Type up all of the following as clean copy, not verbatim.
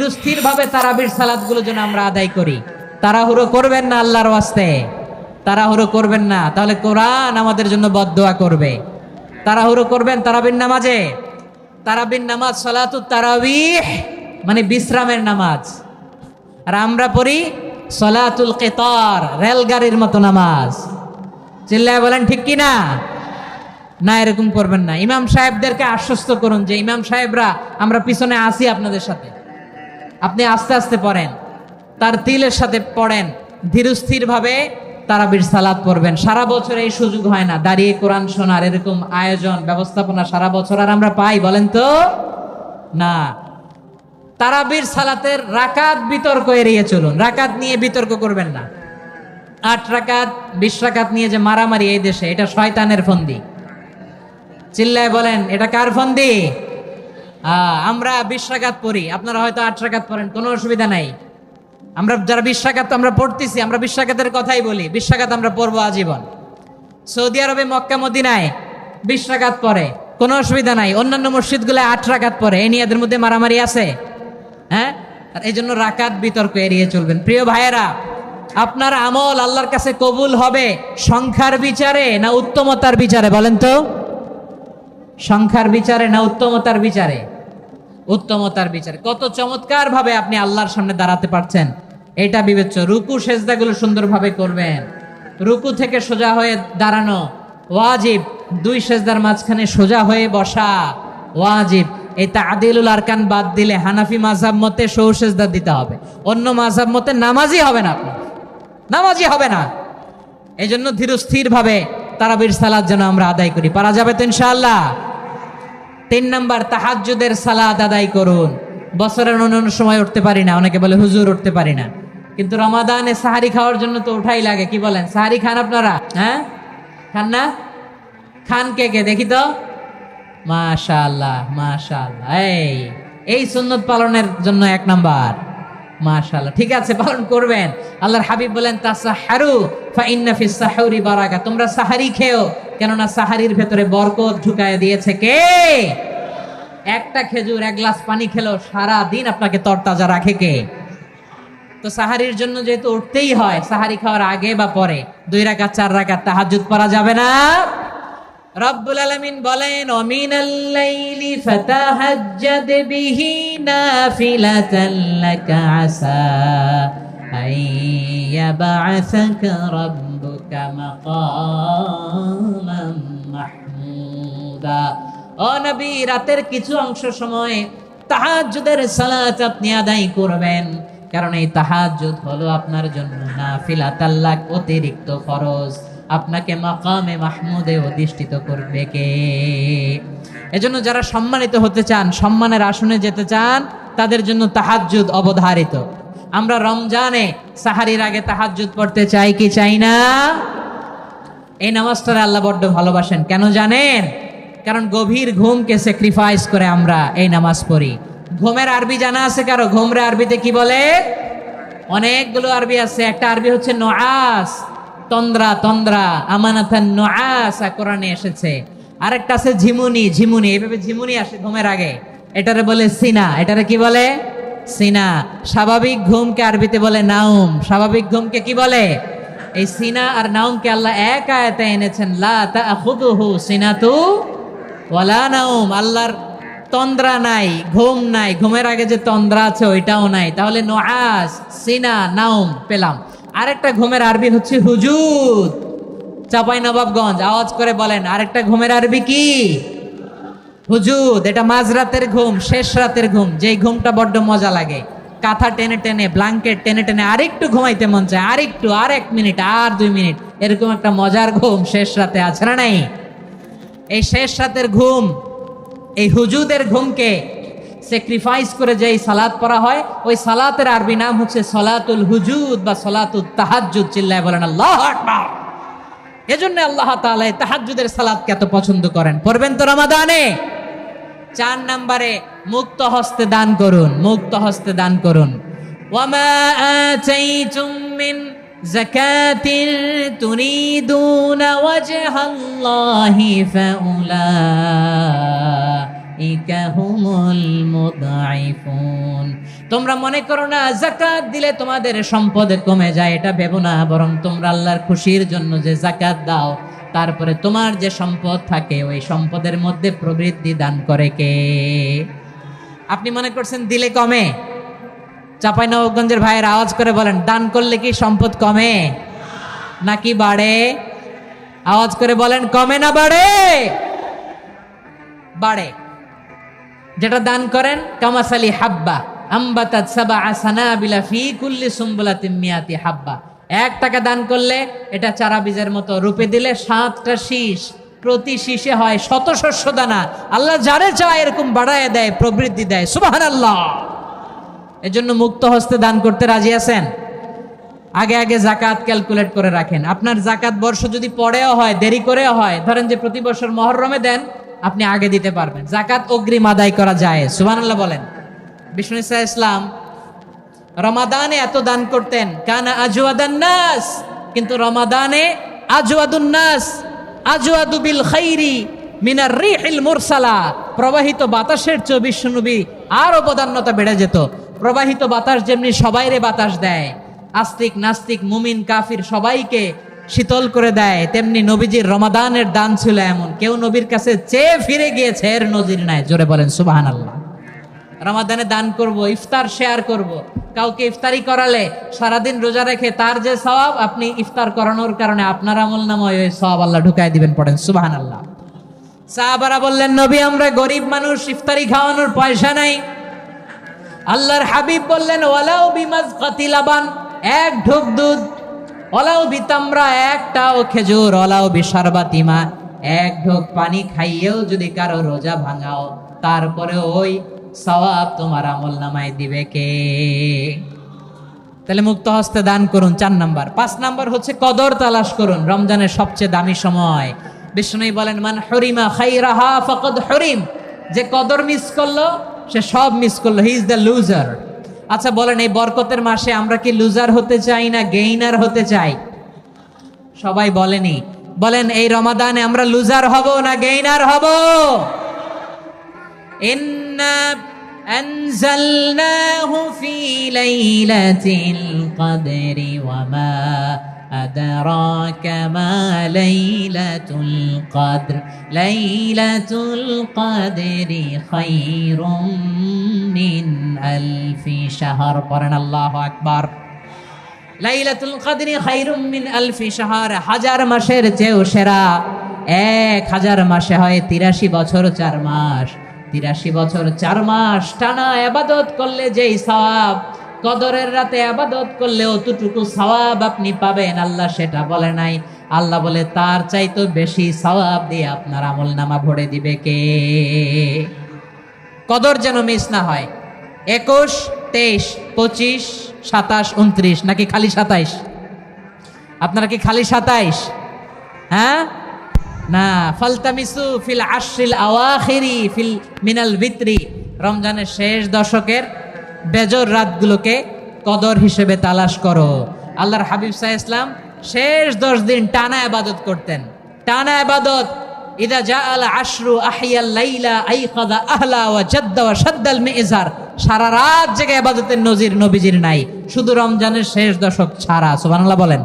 ধীরস্থির ভাবে তারাবির সালাতগুলো যেন আমরা আদায় করি। তাড়াহুড়ো করবেন না আল্লাহর ওয়াস্তে, তাড়াহুড়ো করবেন না, তাহলে কোরআন আমাদের জন্য বদদোয়া করবে। তাড়াহুড়ো করবেন তারাবির নামাজে। তারাবির নামাজ সালাতুত তারাবিহ মানে বিশ্রামের নামাজ, আর আমরা পড়ি সালাতুল কিতার, রেলগাড়ির মতো নামাজ। চিল্লায় বলেন ঠিক কি না? না, এরকম করবেন না। ইমাম সাহেবদেরকে আশ্বস্ত করুন যে ইমাম সাহেবরা আমরা পিছনে আসি আপনাদের সাথে, আপনি আস্তে আস্তে পড়েন, তার তিলের সাথে পড়েন, ধীরস্থির ভাবে তারাবির সালাত পড়বেন। সারা বছর এই সুযোগ হয় না দাঁড়িয়ে কোরআন শোনার, এরকম আয়োজন ব্যবস্থাপনা সারা বছর আর আমরা পাই বলেন তো? না। তারাবির সালাতের রাকাত বিতর্ক এড়িয়ে চলুন, রাকাত নিয়ে বিতর্ক করবেন না। 8 রাকাত 20 রাকাত নিয়ে যে মারামারি এই দেশে, এটা শয়তানের ফন্দি। চিল্লায় বলেন এটা কার ফন্দি? আমরা 20 রাকাত পড়ি, আপনারা হয়তো 8 রাকাত পড়েন, কোনো অসুবিধা নাই। আমরা যারা 20 রাকাত আমরা পড়তেছি, আমরা 20 রাকাতের কথাই বলি, 20 রাকাত আমরা পড়বো আজীবন। সৌদি আরবে মক্কা মদিনায় 20 রাকাত পড়ে, কোনো অসুবিধা নাই। অন্যান্য মসজিদগুলো 8 রাকাত পড়ে, এই নিয়ে এদের মধ্যে মারামারি আছে? হ্যাঁ, আর এই জন্য রাকাত বিতর্ক এড়িয়ে চলবেন। প্রিয় ভাইয়েরা, আপনার আমল আল্লাহর কাছে কবুল হবে সংখ্যার বিচারে না উত্তমতার বিচারে বলেন তো? সংখ্যার বিচারে না উত্তমতার বিচারে? উত্তমতার বিচারে। কত চমৎকার ভাবে আপনি আল্লাহর সামনে দাঁড়াতে পারছেন এটা বিবেচ্য। রুকু সেজদাগুলো সুন্দরভাবে করবেন, রুকু থেকে সোজা হয়ে দাঁড়ানো ওয়াজিব, 2 সেজদার মাঝখানে সোজা হয়ে বসা ওয়াজিব। এই তাদিলুল আরকান বাদ দিলে হানাফি মাযহাব মতে সৌ সেজদা দিতে হবে, অন্য মাযহাব মতে নামাজই হবে না, আপনার নামাজই হবে না। এই জন্য ধীরস্থির ভাবে তারাবির সালাত যেন আমরা আদায় করি। পারা যাবে তো ইনশাআল্লাহ? 3 নাম্বার, তাহাজ্জুদের সালাত আদায় করুন। বছরের অন্য সময় উঠতে পারি না, অনেকে বলে হুজুর উঠতে পারি না, কিন্তু রমাদানে সাহারি খাওয়ার জন্য তো উঠাই লাগে। কি বলেন, সাহারি খান আপনারা? হ্যাঁ, খান না? খান কে কে দেখি তো? মাশাআল্লাহ মাশাআল্লাহ, এই সুন্নত পালনের জন্য 1 নাম্বার। মাশাআল্লাহ, ঠিক আছে, পালন করবেন। আল্লাহর হাবিব বলেন তাসাহহারু ফা ইন্না ফিস সাহুরি বারাকা, তোমরা সাহারি খেও, কেননা সাহারির ভেতরে বরকত ঢুকায় দিয়েছে কে? একটা খেজুর 1 গ্লাস পানি খেলো সারা দিন আপনাকে তরতাজা রাখে কে? তো সাহারির জন্য যেহেতু উঠতেই হয়, সাহারি খাওয়ার আগে বা পরে 2 রাকাত 4 রাকাত তাহাজ্জুদ পড়া যাবে না? রব্বুল আলামিন বলেন ওয়ামিনাল লাইলি ফাতাহাজ্জাদ বিহি নাফিলাতান লাকা আসা আইয়াবআসাকা রাব্বুকা মাকামান মাহমুদা। ও নবী, রাতের কিছু অংশ সময় তাহাজ্জুদের সালাত আপনি আদায় করবেন, কারণ এই তাহাজ্জুদ হলো আপনার জন্য নাফিলাতান লাক, অতিরিক্ত ফরজ। আপনাকে মাকামে মাহমুদে অধিষ্ঠিত করবে কে? এজন্য যারা সম্মানিত হতে চান, সম্মানের আসনে যেতে চান, তাদের জন্য তাহাজ্জুদ অবধারিত। আমরা রমজানে সাহারির আগে তাহাজ্জুদ পড়তে চাই কি চাই না? এই নামাজটারে আল্লাহ বড্ড ভালোবাসেন। কেন জানেন? কারণ গভীর ঘুমকে স্যাক্রিফাইস করে আমরা এই নামাজ পড়ি। ঘুমের আরবি জানা আছে কারো? ঘুমরে আরবিতে কি বলে? অনেকগুলো আরবি আছে। একটা আরবি হচ্ছে নুআস, তন্দ্রা, তন্দ্রা, আমানাতান নুআসা কোরআনে এসেছে। আরেকটা আছে ঝিমুনি, ঝিমুনি, এইভাবে ঝিমুনি আসে ঘুমের আগে, এটারে বলে সিনা। এটারে কি বলে? সিনা। স্বাভাবিক ঘুমকে আরবিতে বলে নাউম। স্বাভাবিক ঘুমকে কি বলে? এই সিনা আর নাউমকে আল্লাহ এক আয়াতে এনেছেন, লা তাখুযুহু সিনাতু ওয়ালা নাউম। আল্লাহর তন্দ্রা নাই, ঘুম নাই, ঘুমের আগে যে তন্দ্রা আছে ওইটাও নাই। তাহলে নুআস, সিনা, নাউম পেলাম। আরেকটা ঘুমের আরবি হচ্ছে হুজুদ। চাঁপাইনবাবগঞ্জ আওয়াজ করে বলেন, আরেকটা ঘুমের আরবি কি? হুজুদ। এটা মাঝরাতের ঘুম, শেষ রাতের ঘুম, যেই ঘুমটা বড্ড মজা লাগে। কাঁথা টেনে টেনে, ব্ল্যাঙ্কেট টেনে টেনে আরেকটু ঘুমাইতে মন চায়, আরেকটু, আর 1 মিনিট, আর 2 মিনিট, এরকম একটা মজার ঘুম শেষ রাতে আছে না নাই? এই শেষ রাতের ঘুম, এই হুজুদের ঘুমকে স্যাক্রিফাইস করে যেই সালাত পড়া হয়, ওই সালাতের আরবি নাম হচ্ছে সালাতুল হুজুদ বা সালাতুত তাহাজ্জুদ। চিল্লায় বলেন আল্লাহু আকবার। এজন্য আল্লাহ তাআলা এই তাহাজ্জুদের সালাতকে এত পছন্দ করেন। পড়বেন তো রমাদানে? 4 নম্বরে মুক্ত হস্তে দান করুন, মুক্ত হস্তে দান করুন। ওয়ামা আতাইতুম মিন যাকাতিন তুরিদুনা ওয়াজহাল্লাহি ফাউলাইকা হুমুল মুদঈফুন। তোমরা মনে করো না যাকাত দিলে তোমাদের সম্পদ কমে যায়, এটা ভেবো না, বরং তোমরা আল্লাহর খুশির জন্য যে যাকাত দাও, তারপরে তোমার যে সম্পদ থাকে ওই সম্পদের মধ্যে প্রবৃদ্ধি দান করে কে? আপনি মনে করছেন দিলে কমে? চাঁপাইনবাবগঞ্জের ভাইয়ের আওয়াজ করে বলেন, দান করলে কি সম্পদ কমে নাকি বাড়ে? আওয়াজ করে বলেন, কমে না বাড়ে? বাড়ে। যেটা দান করেন, কামাসালি হাব্বা আম্বাতাত সাবআ সানাবিলা ফি কুল্লি সুম্বুলাতিন মিয়াতি হাব্বা। 1 টাকা দান করলে এটা চারা বীজের মতো, রূপে দিলে 7টা শীষ, প্রতি শীষে হয় 100 শস্য দানা। আল্লাহ যারে চায় এরকম বাড়ায় দেয়, প্রবৃদ্ধি দেয়। সুবহানাল্লাহ। এজন্য মুক্ত হস্তে দান করতে রাজি আছেন? আগে আগে যাকাত ক্যালকুলেট করে রাখেন। আপনার যাকাত বর্ষ যদি পরেও হয়, দেরি করেও হয়, ধরেন যে প্রতি বছর মুহররমে দেন, আপনি আগে দিতে পারবেন। যাকাত অগ্রিম আদায় করা যায়। সুবহানাল্লাহ বলেন। বিষ্ণু ইসা ইসলাম রমাদানে এত দান করতেন, কানা আজওয়াদান নাস, কিন্তু রমাদানে আজওয়াদুন নাস আজওয়াদু বিল খাইরি মিনার রিহিল মুরসালা। প্রবাহিত বাতাসের চেয়ে বিশ্বনবী আরো বদান্যতা বেড়ে যেত। প্রবাহিত বাতাস যেমনি সবাইরে বাতাস দেয়, আস্তিক নাস্তিক মুমিন কাফির সবাইকে শীতল করে দেয়, তেমনি নবীজির রমাদানের দান ছিল এমন, কেউ নবীর কাছে চেয়ে ফিরে গিয়েছে এর নজির নাই। জোরে বলেন সুবহানাল্লাহ। রমাদানে দান করব, ইফতার শেয়ার করব। কাউকে ইফতারি করালে সারাদিন রোজা রেখে তার যে সওয়াব, আপনি ইফতার করানোর কারণে আপনার আমলনামায় ওই সওয়াব আল্লাহ ঢুকায় দিবেন। পড়েন সুবহানাল্লাহ। সাহাবারা বললেন, নবী আমরা গরিব মানুষ, ইফতারি খাওয়ানোর পয়সা নাই। আল্লাহর হাবিব বললেন, ওয়ালাউ বিমাজকাতি লাবান, 1 ঢোক দুধ, ওয়ালাউ বিতামরা, 1টাও খেজুর, ওয়ালাউ বিশারবাতিমা, 1 ঢোক পানি খাইয়েও যদি কারো রোজা ভাঙাও, তারপরে ওই সওয়াব তোমার আমলনামায় দিবে কে? তাহলে মুক্ত হস্তে দান করুন, 4 নাম্বার। 5 নাম্বার হচ্ছে কদর তালাশ করুন। রমজানের সবচেয়ে দামি সময়। বিষ্ণু বলেন, মান হরিমা খাইরাহা ফাকাদ হরিম, যে কদর মিস করলো সে সব মিস করলো, হি ইজ দ্য লুজার। আচ্ছা বলেন, এই বরকতের মাসে আমরা কি লুজার হতে চাই না গেইনার হতে চাই? সবাই বলেনি, বলেন এই রমাদানে আমরা লুজার হব না গেইনার হব? ইন্না আনজালনাহু ফি লাইলাতিল কদরি ওয়া মা আদরাকা মা লাইলাতুল কদর লাইলাতুল কদরি খায়রুম মিন আলফি শাহর। পড়েন আল্লাহু আকবার। লাইলাতুল কদরি খায়রুম মিন আলফি শাহর, 1000 মাসের চেয়েও সেরা। 1000 মাসে হয় 83 বছর 4 মাস। 83 বছর 4 মাস টানা ইবাদত করলে যেই সওয়াব, কদরের রাতে ইবাদত করলে অতটুকু সওয়াব আপনি পাবেন, আল্লাহ সেটা বলে নাই। আল্লাহ বলে তার চাইতে বেশি সওয়াব দিয়ে আপনার আমলনামা ভরে দিবে কে? কদর যেন মিস না হয়। 21, 23, 25, 27, 29 নাকি খালি 27? আপনারা কি খালি 27? হ্যাঁ না, ফালতামিসু ফিল আশরিল আওয়াখিরি ফিল মিনাল ভিতরি, রমজানের শেষ দশকের বেজর রাতগুলোকে কদর হিসেবে তালাশ করো। আল্লাহর হাবিব সাল্লাল্লাহু আলাইহি ওয়াসাল্লাম শেষ 10 দিন টানা ইবাদত করতেন, টানা ইবাদত। ইদা জাআল আশরু আহিয়াল লাইলা আইকাদা আহলা ওয়া জাদ্দা ওয়া শাদ্দাল মিজার। সারা রাত জেগে ইবাদতের নজির নবীজির নাই, শুধু রমজানের শেষ দশক ছাড়া। সুবহানাল্লাহ বলেন।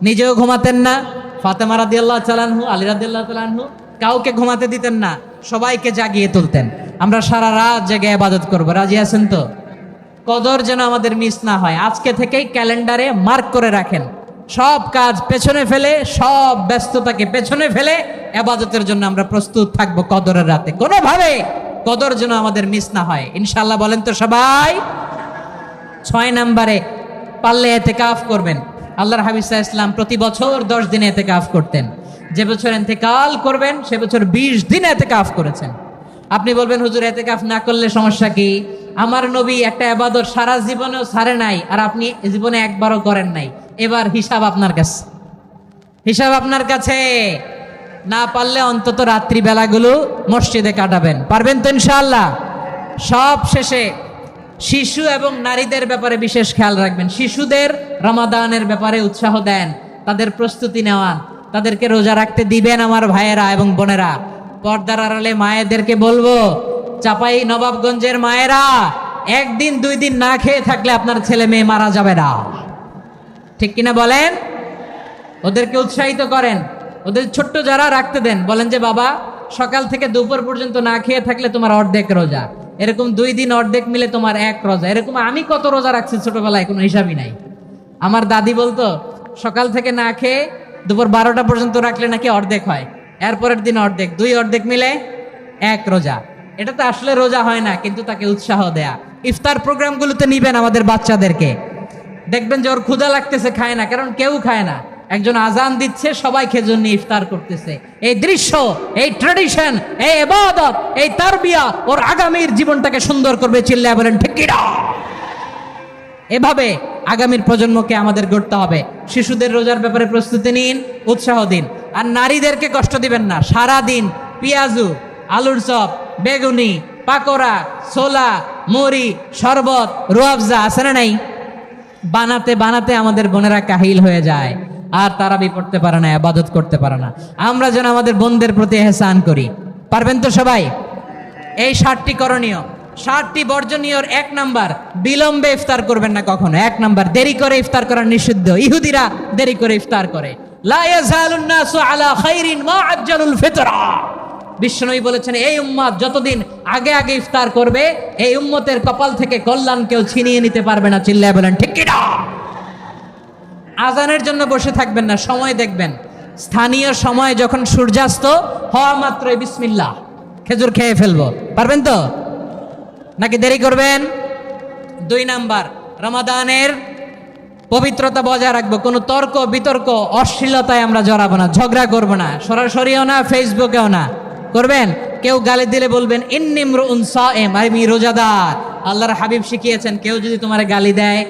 নিজেও ঘুমাতেন না। ফাতেমা রাদিয়াল্লাহু তাআলা আনহু, আলী রাদিয়াল্লাহু তাআলা আনহু কাউকে ঘুমাতে দিতেন না, সবাইকে জাগিয়ে তুলতেন। আমরা সারা রাত জেগে ইবাদত করব, রাজি আছেন তো? কদর যেন আমাদের মিস না হয়। আজকে থেকেই ক্যালেন্ডারে মার্ক করে রাখেন, সব কাজ পেছনে ফেলে, সব ব্যস্ততাকে পেছনে ফেলে ইবাদতের জন্য আমরা প্রস্তুত থাকবো কদরের রাতে। কোনোভাবে কদর যেন আমাদের মিস না হয়, ইনশাআল্লাহ। বলেন তো সবাই। 6 নম্বরে পারলে ইতিকাফ করবেন। আল্লাহর হাবিব সাল্লাল্লাহু আলাইহি ওয়াসাল্লাম প্রতি বছর 10 দিন ইতিকাফ করতেন। যে বছর ইন্তেকাল করবেন সে বছর 20 দিন ইতিকাফ করেছেন। আপনি বলবেন, হুজুর ইতিকাফ না করলে সমস্যা কি? আমার নবী একটা ইবাদত সারা জীবনেও ছাড়ে নাই, আর আপনি জীবনে একবারও করেন নাই। এবার হিসাব আপনার কাছে, হিসাব আপনার কাছে। না পারলে অন্তত রাত্রি বেলাগুলো মসজিদে কাটাবেন। পারবেন তো ইনশাআল্লাহ? সব শেষে শিশু এবং নারীদের ব্যাপারে বিশেষ খেয়াল রাখবেন। শিশুদের রমাদানের ব্যাপারে উৎসাহ দেন, তাদের প্রস্তুতি নেওয়ান, তাদেরকে রোজা রাখতে দিবেন। আমার ভাইয়েরা এবং বোনেরা, পর্দার আড়ালে মায়েদেরকে বলবো, চাপাই নবাবগঞ্জের মায়েরা, একদিন 2 দিন না খেয়ে থাকলে আপনার ছেলে মেয়ে মারা যাবে না, ঠিক কিনা বলেন? ওদেরকে উৎসাহিত করেন, ওদের ছোট্ট যারা রাখতে দেন, বলেন যে বাবা সকাল থেকে দুপুর পর্যন্ত না খেয়ে থাকলে তোমার অর্ধেক রোজা, এরকম 2 দিন অর্ধেক মিলে তোমার 1 রোজা। এরকম আমি কত রোজা রাখছি ছোটবেলায় কোনো হিসাবই নাই। আমার দাদি বলতো সকাল থেকে না খেয়ে দুপুর 12টা পর্যন্ত রাখলে নাকি অর্ধেক হয়, এরপরের দিন অর্ধেক, 2 অর্ধেক মিলে 1 রোজা। এটা তো আসলে রোজা হয় না, কিন্তু তাকে উৎসাহ দেয়া। ইফতার প্রোগ্রামগুলোতে নিবেন আমাদের বাচ্চাদেরকে, দেখবেন যে ওর ক্ষুধা লাগতেছে, খায় না, কারণ কেউ খায় না, একজন আজান দিচ্ছে, সবাই খেজুর নিয়ে ইফতার করতেছে। এই দৃশ্য, এই ট্র্যাডিশন, এই ইবাদত, এই তারবিয়া ওর আগামীর জীবনটাকে সুন্দর করবে। চিল্লায় বলেন ঠিক কি না? এভাবে আগামীর প্রজন্মকে আমাদের গড়তে হবে। শিশুদের রোজার ব্যাপারে প্রস্তুতি নিন, উৎসাহ দিন। আর নারীদেরকে কষ্ট দিবেন না। সারা দিন পেঁয়াজু, আলুর চপ, বেগুনি, পাকোড়া, ছোলা, মুড়ি, শরবত, রুয়াবজা আছে না নাই, বানাতে বানাতে আমাদের বোনেরা কাহিল হয়ে যায়, আর তারাবি পড়তে পারে না, ইবাদত করতে পারে না। আমরা যেন আমাদের বোনদের প্রতি ইহসান করি। পারবেন তো সবাই? এই 7টি করণীয়, 7টি বর্জনীয়র 1 নাম্বার, বিলম্বে ইফতার করবেন না কখনো। 1 নাম্বার, দেরি করে ইফতার করা নিষিদ্ধ। ইহুদিরা দেরি করে ইফতার করে। লা ইয়াজালুন নাসু আলা খাইরিন মা আজ্জালুল ফিতরা। বিশ্বনবী বলেছেন এই উম্মত যতদিন আগে আগে ইফতার করবে, এই উম্মতের কপাল থেকে কল্যাণ কেউ ছিনিয়ে নিতে পারবে না। চিল্লায় বলেন ঠিক কি না? আজানের জন্য বসে থাকবেন না, সময় দেখবেন। স্থানীয় সময় যখন সূর্যাস্ত হওয়া মাত্রই বিসমিল্লাহ, খেজুর খেয়ে ফেলবো। পারবেন তো নাকি দেরি করবেন? 2 নাম্বার, রমাদানের পবিত্রতা বজায় রাখবো। কোনো তর্ক বিতর্ক অশ্লীলতায় আমরা জড়াবো না, ঝগড়া করবো না, সরাসরিও না, ফেসবুকেও না। করবেন কেউ গালি দিলে বলবেন ইন্নিমরুন সায়েম, আমি রোজাদার। আল্লাহর হাবিব শিখিয়েছেন কেউ যদি তোমার গালি দেয়,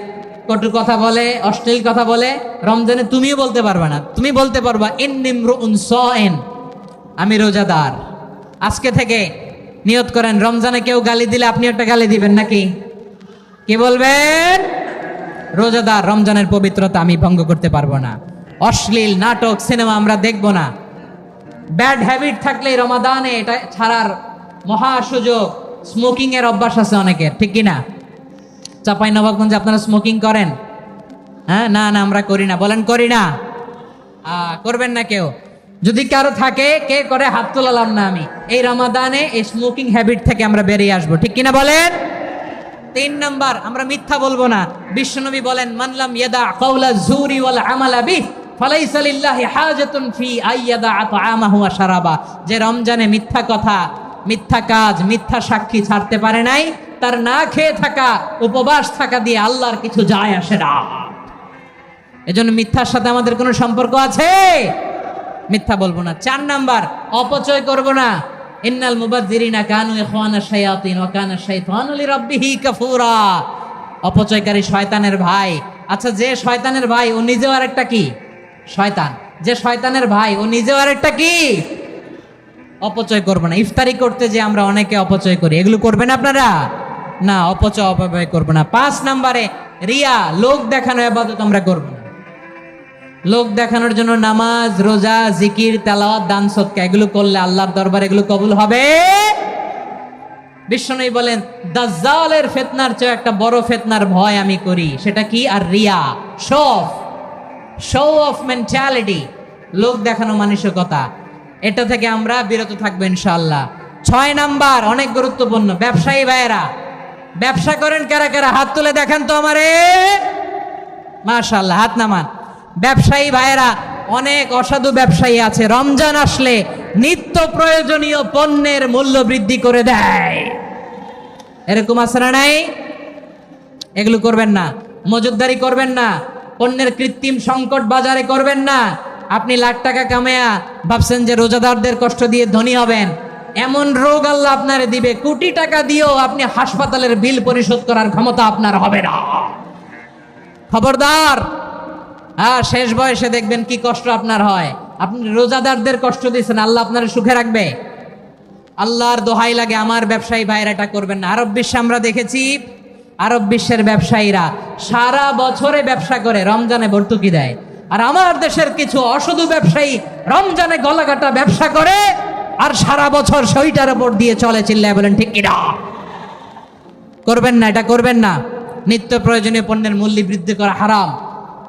কটু কথা বলে, অশ্লীল কথা বলে, রমজানে তুমিও বলতে পারবে না, তুমি বলতে পারবা ইন্নিমরুন সায়েম, আমি রোজাদার। আজকে থেকে নিয়ত করেন, রমজানে কেউ গালি দিলে আপনি একটা গালি দিবেন নাকি? কি বলবেন? রোজাদার, রমজানের পবিত্রতা আমি ভঙ্গ করতে পারবো না। অশ্লীল নাটক, সিনেমা আমরা দেখবো না। ব্যাড হ্যাবিট থাকলে রমাদানে এটা ছাড়ার মহা সুযোগ। স্মোকিং এর অভ্যাস আছে অনেকের, ঠিক কিনা? চাঁপাইনবাবগঞ্জে আপনারা স্মোকিং করেন? হ্যাঁ, না না আমরা করি না। বলেন করি না? করবেন না কেউ। যদি কারো থাকে, কে করে হাত তোলালাম না আমি। এই রমাদানে এই স্মোকিং হ্যাবিট থেকে আমরা বেরিয়ে আসবো, ঠিক কিনা বলেন? 3 নাম্বার, আমরা মিথ্যা বলবো না। বিশ্বনবী বলেন মানলাম ইয়াদা কাওলা যুরি ওয়াল আমালা বিহি ফালাইসা লিল্লাহি হাজাতুন ফি আইয়াদা তাআমাহু ওয়া শারাবা। যে রমজানে মিথ্যা কথা, মিথ্যা কাজ, মিথ্যা সাক্ষী ছাড়তে পারে নাই, তার না খেয়ে থাকা, উপবাস থাকা দিয়ে আল্লাহর কিছু যায় আসে না। এজন্য মিথ্যার সাথে আমাদের কোনো সম্পর্ক আছে? মিথ্যা বলবো না। 4 নাম্বার, অপচয় করব না। ইন্নাল মুবাযযিরিনা কানু ইখওয়ানা শায়াতিন ওয়া কানা শাইতানু লিরাব্বিহি কাফুরা। অপচয়কারী শয়তানের ভাই। আচ্ছা, যে শয়তানের ভাই ও নিজেও আরেকটা কি? শয়তান। যে শয়তানের ভাই ও নিজেও আরেকটা কি? অপচয় করব না। ইফতারি করতে যে আমরা অনেকে অপচয় করি, এগুলো করবেন আপনারা? না, অপচয় অপব্যয় করব না। 5 নাম্বারে, রিয়া, লোক দেখানো ইবাদত আমরা করব না। লোক দেখানোর জন্য নামাজ, রোজা, জিকির, তেলাওয়াত, দান, সদকা এগুলো করলে আল্লাহর দরবারে এগুলো কবুল হবে? বিশ্বনবী বলেন দাজ্জালের ফিতনার চেয়ে একটা বড় ফিতনার ভয় আমি করি, সেটা কি? আর রিয়া, শো অফ মেন্টালিটি, লোক দেখানো মানসিকতা। এটা থেকে আমরা বিরত থাকবো ইনশাআল্লাহ। 6 নাম্বার, অনেক গুরুত্বপূর্ণ। ব্যবসায়ী ভাইয়েরা, ব্যবসা করেন কারা কারা? হাত তুলে দেখেন তো আমারে। মাশাআল্লাহ, হাত নামান। ব্যবসায়ী ভাইয়েরা, অনেক অসাধু ব্যবসায়ী আছে, রমজান আসলে নিত্য প্রয়োজনীয় পণ্যের মূল্য বৃদ্ধি করে দেয়। এরকম আছে না নাই? এগুলো করবেন না। মজুদদারি করবেন না। পণ্যের কৃত্রিম সংকট বাজারে করবেন না। আপনি লাখ টাকা কামায়া ভাবছেন যে রোজাদারদের কষ্ট দিয়ে ধনী হবেন। এমন রোগ আল্লাহ আপনারে দিবে, কোটি টাকা দিয়েও আপনি হাসপাতালের বিল পরিশোধ করার ক্ষমতা আপনার হবে না। খবরদার। শেষ বয়সে দেখবেন কি কষ্ট আপনার হয়। আপনি রোজাদারদের কষ্ট দিয়েছেন, আল্লাহ আপনার সুখে রাখবে? আল্লাহর দোহাই লাগে, আমার ব্যবসায়ী ভাইয়েরা এটা করবেন না। আরব বিশ্বে আমরা দেখেছি, আরব বিশ্বের ব্যবসায়ীরা সারা বছরে ব্যবসা করে, রমজানে ভর্তুকি দেয়। আর আমার দেশের কিছু অসাধু ব্যবসায়ী রমজানে গলাকাটা ব্যবসা করে আর সারা বছর সইটার উপর দিয়ে চলে। চিল্লায় বলেন ঠিক কিনা? করবেন না, এটা করবেন না। নিত্য প্রয়োজনীয় পণ্যের মূল্য বৃদ্ধি করা হারাম,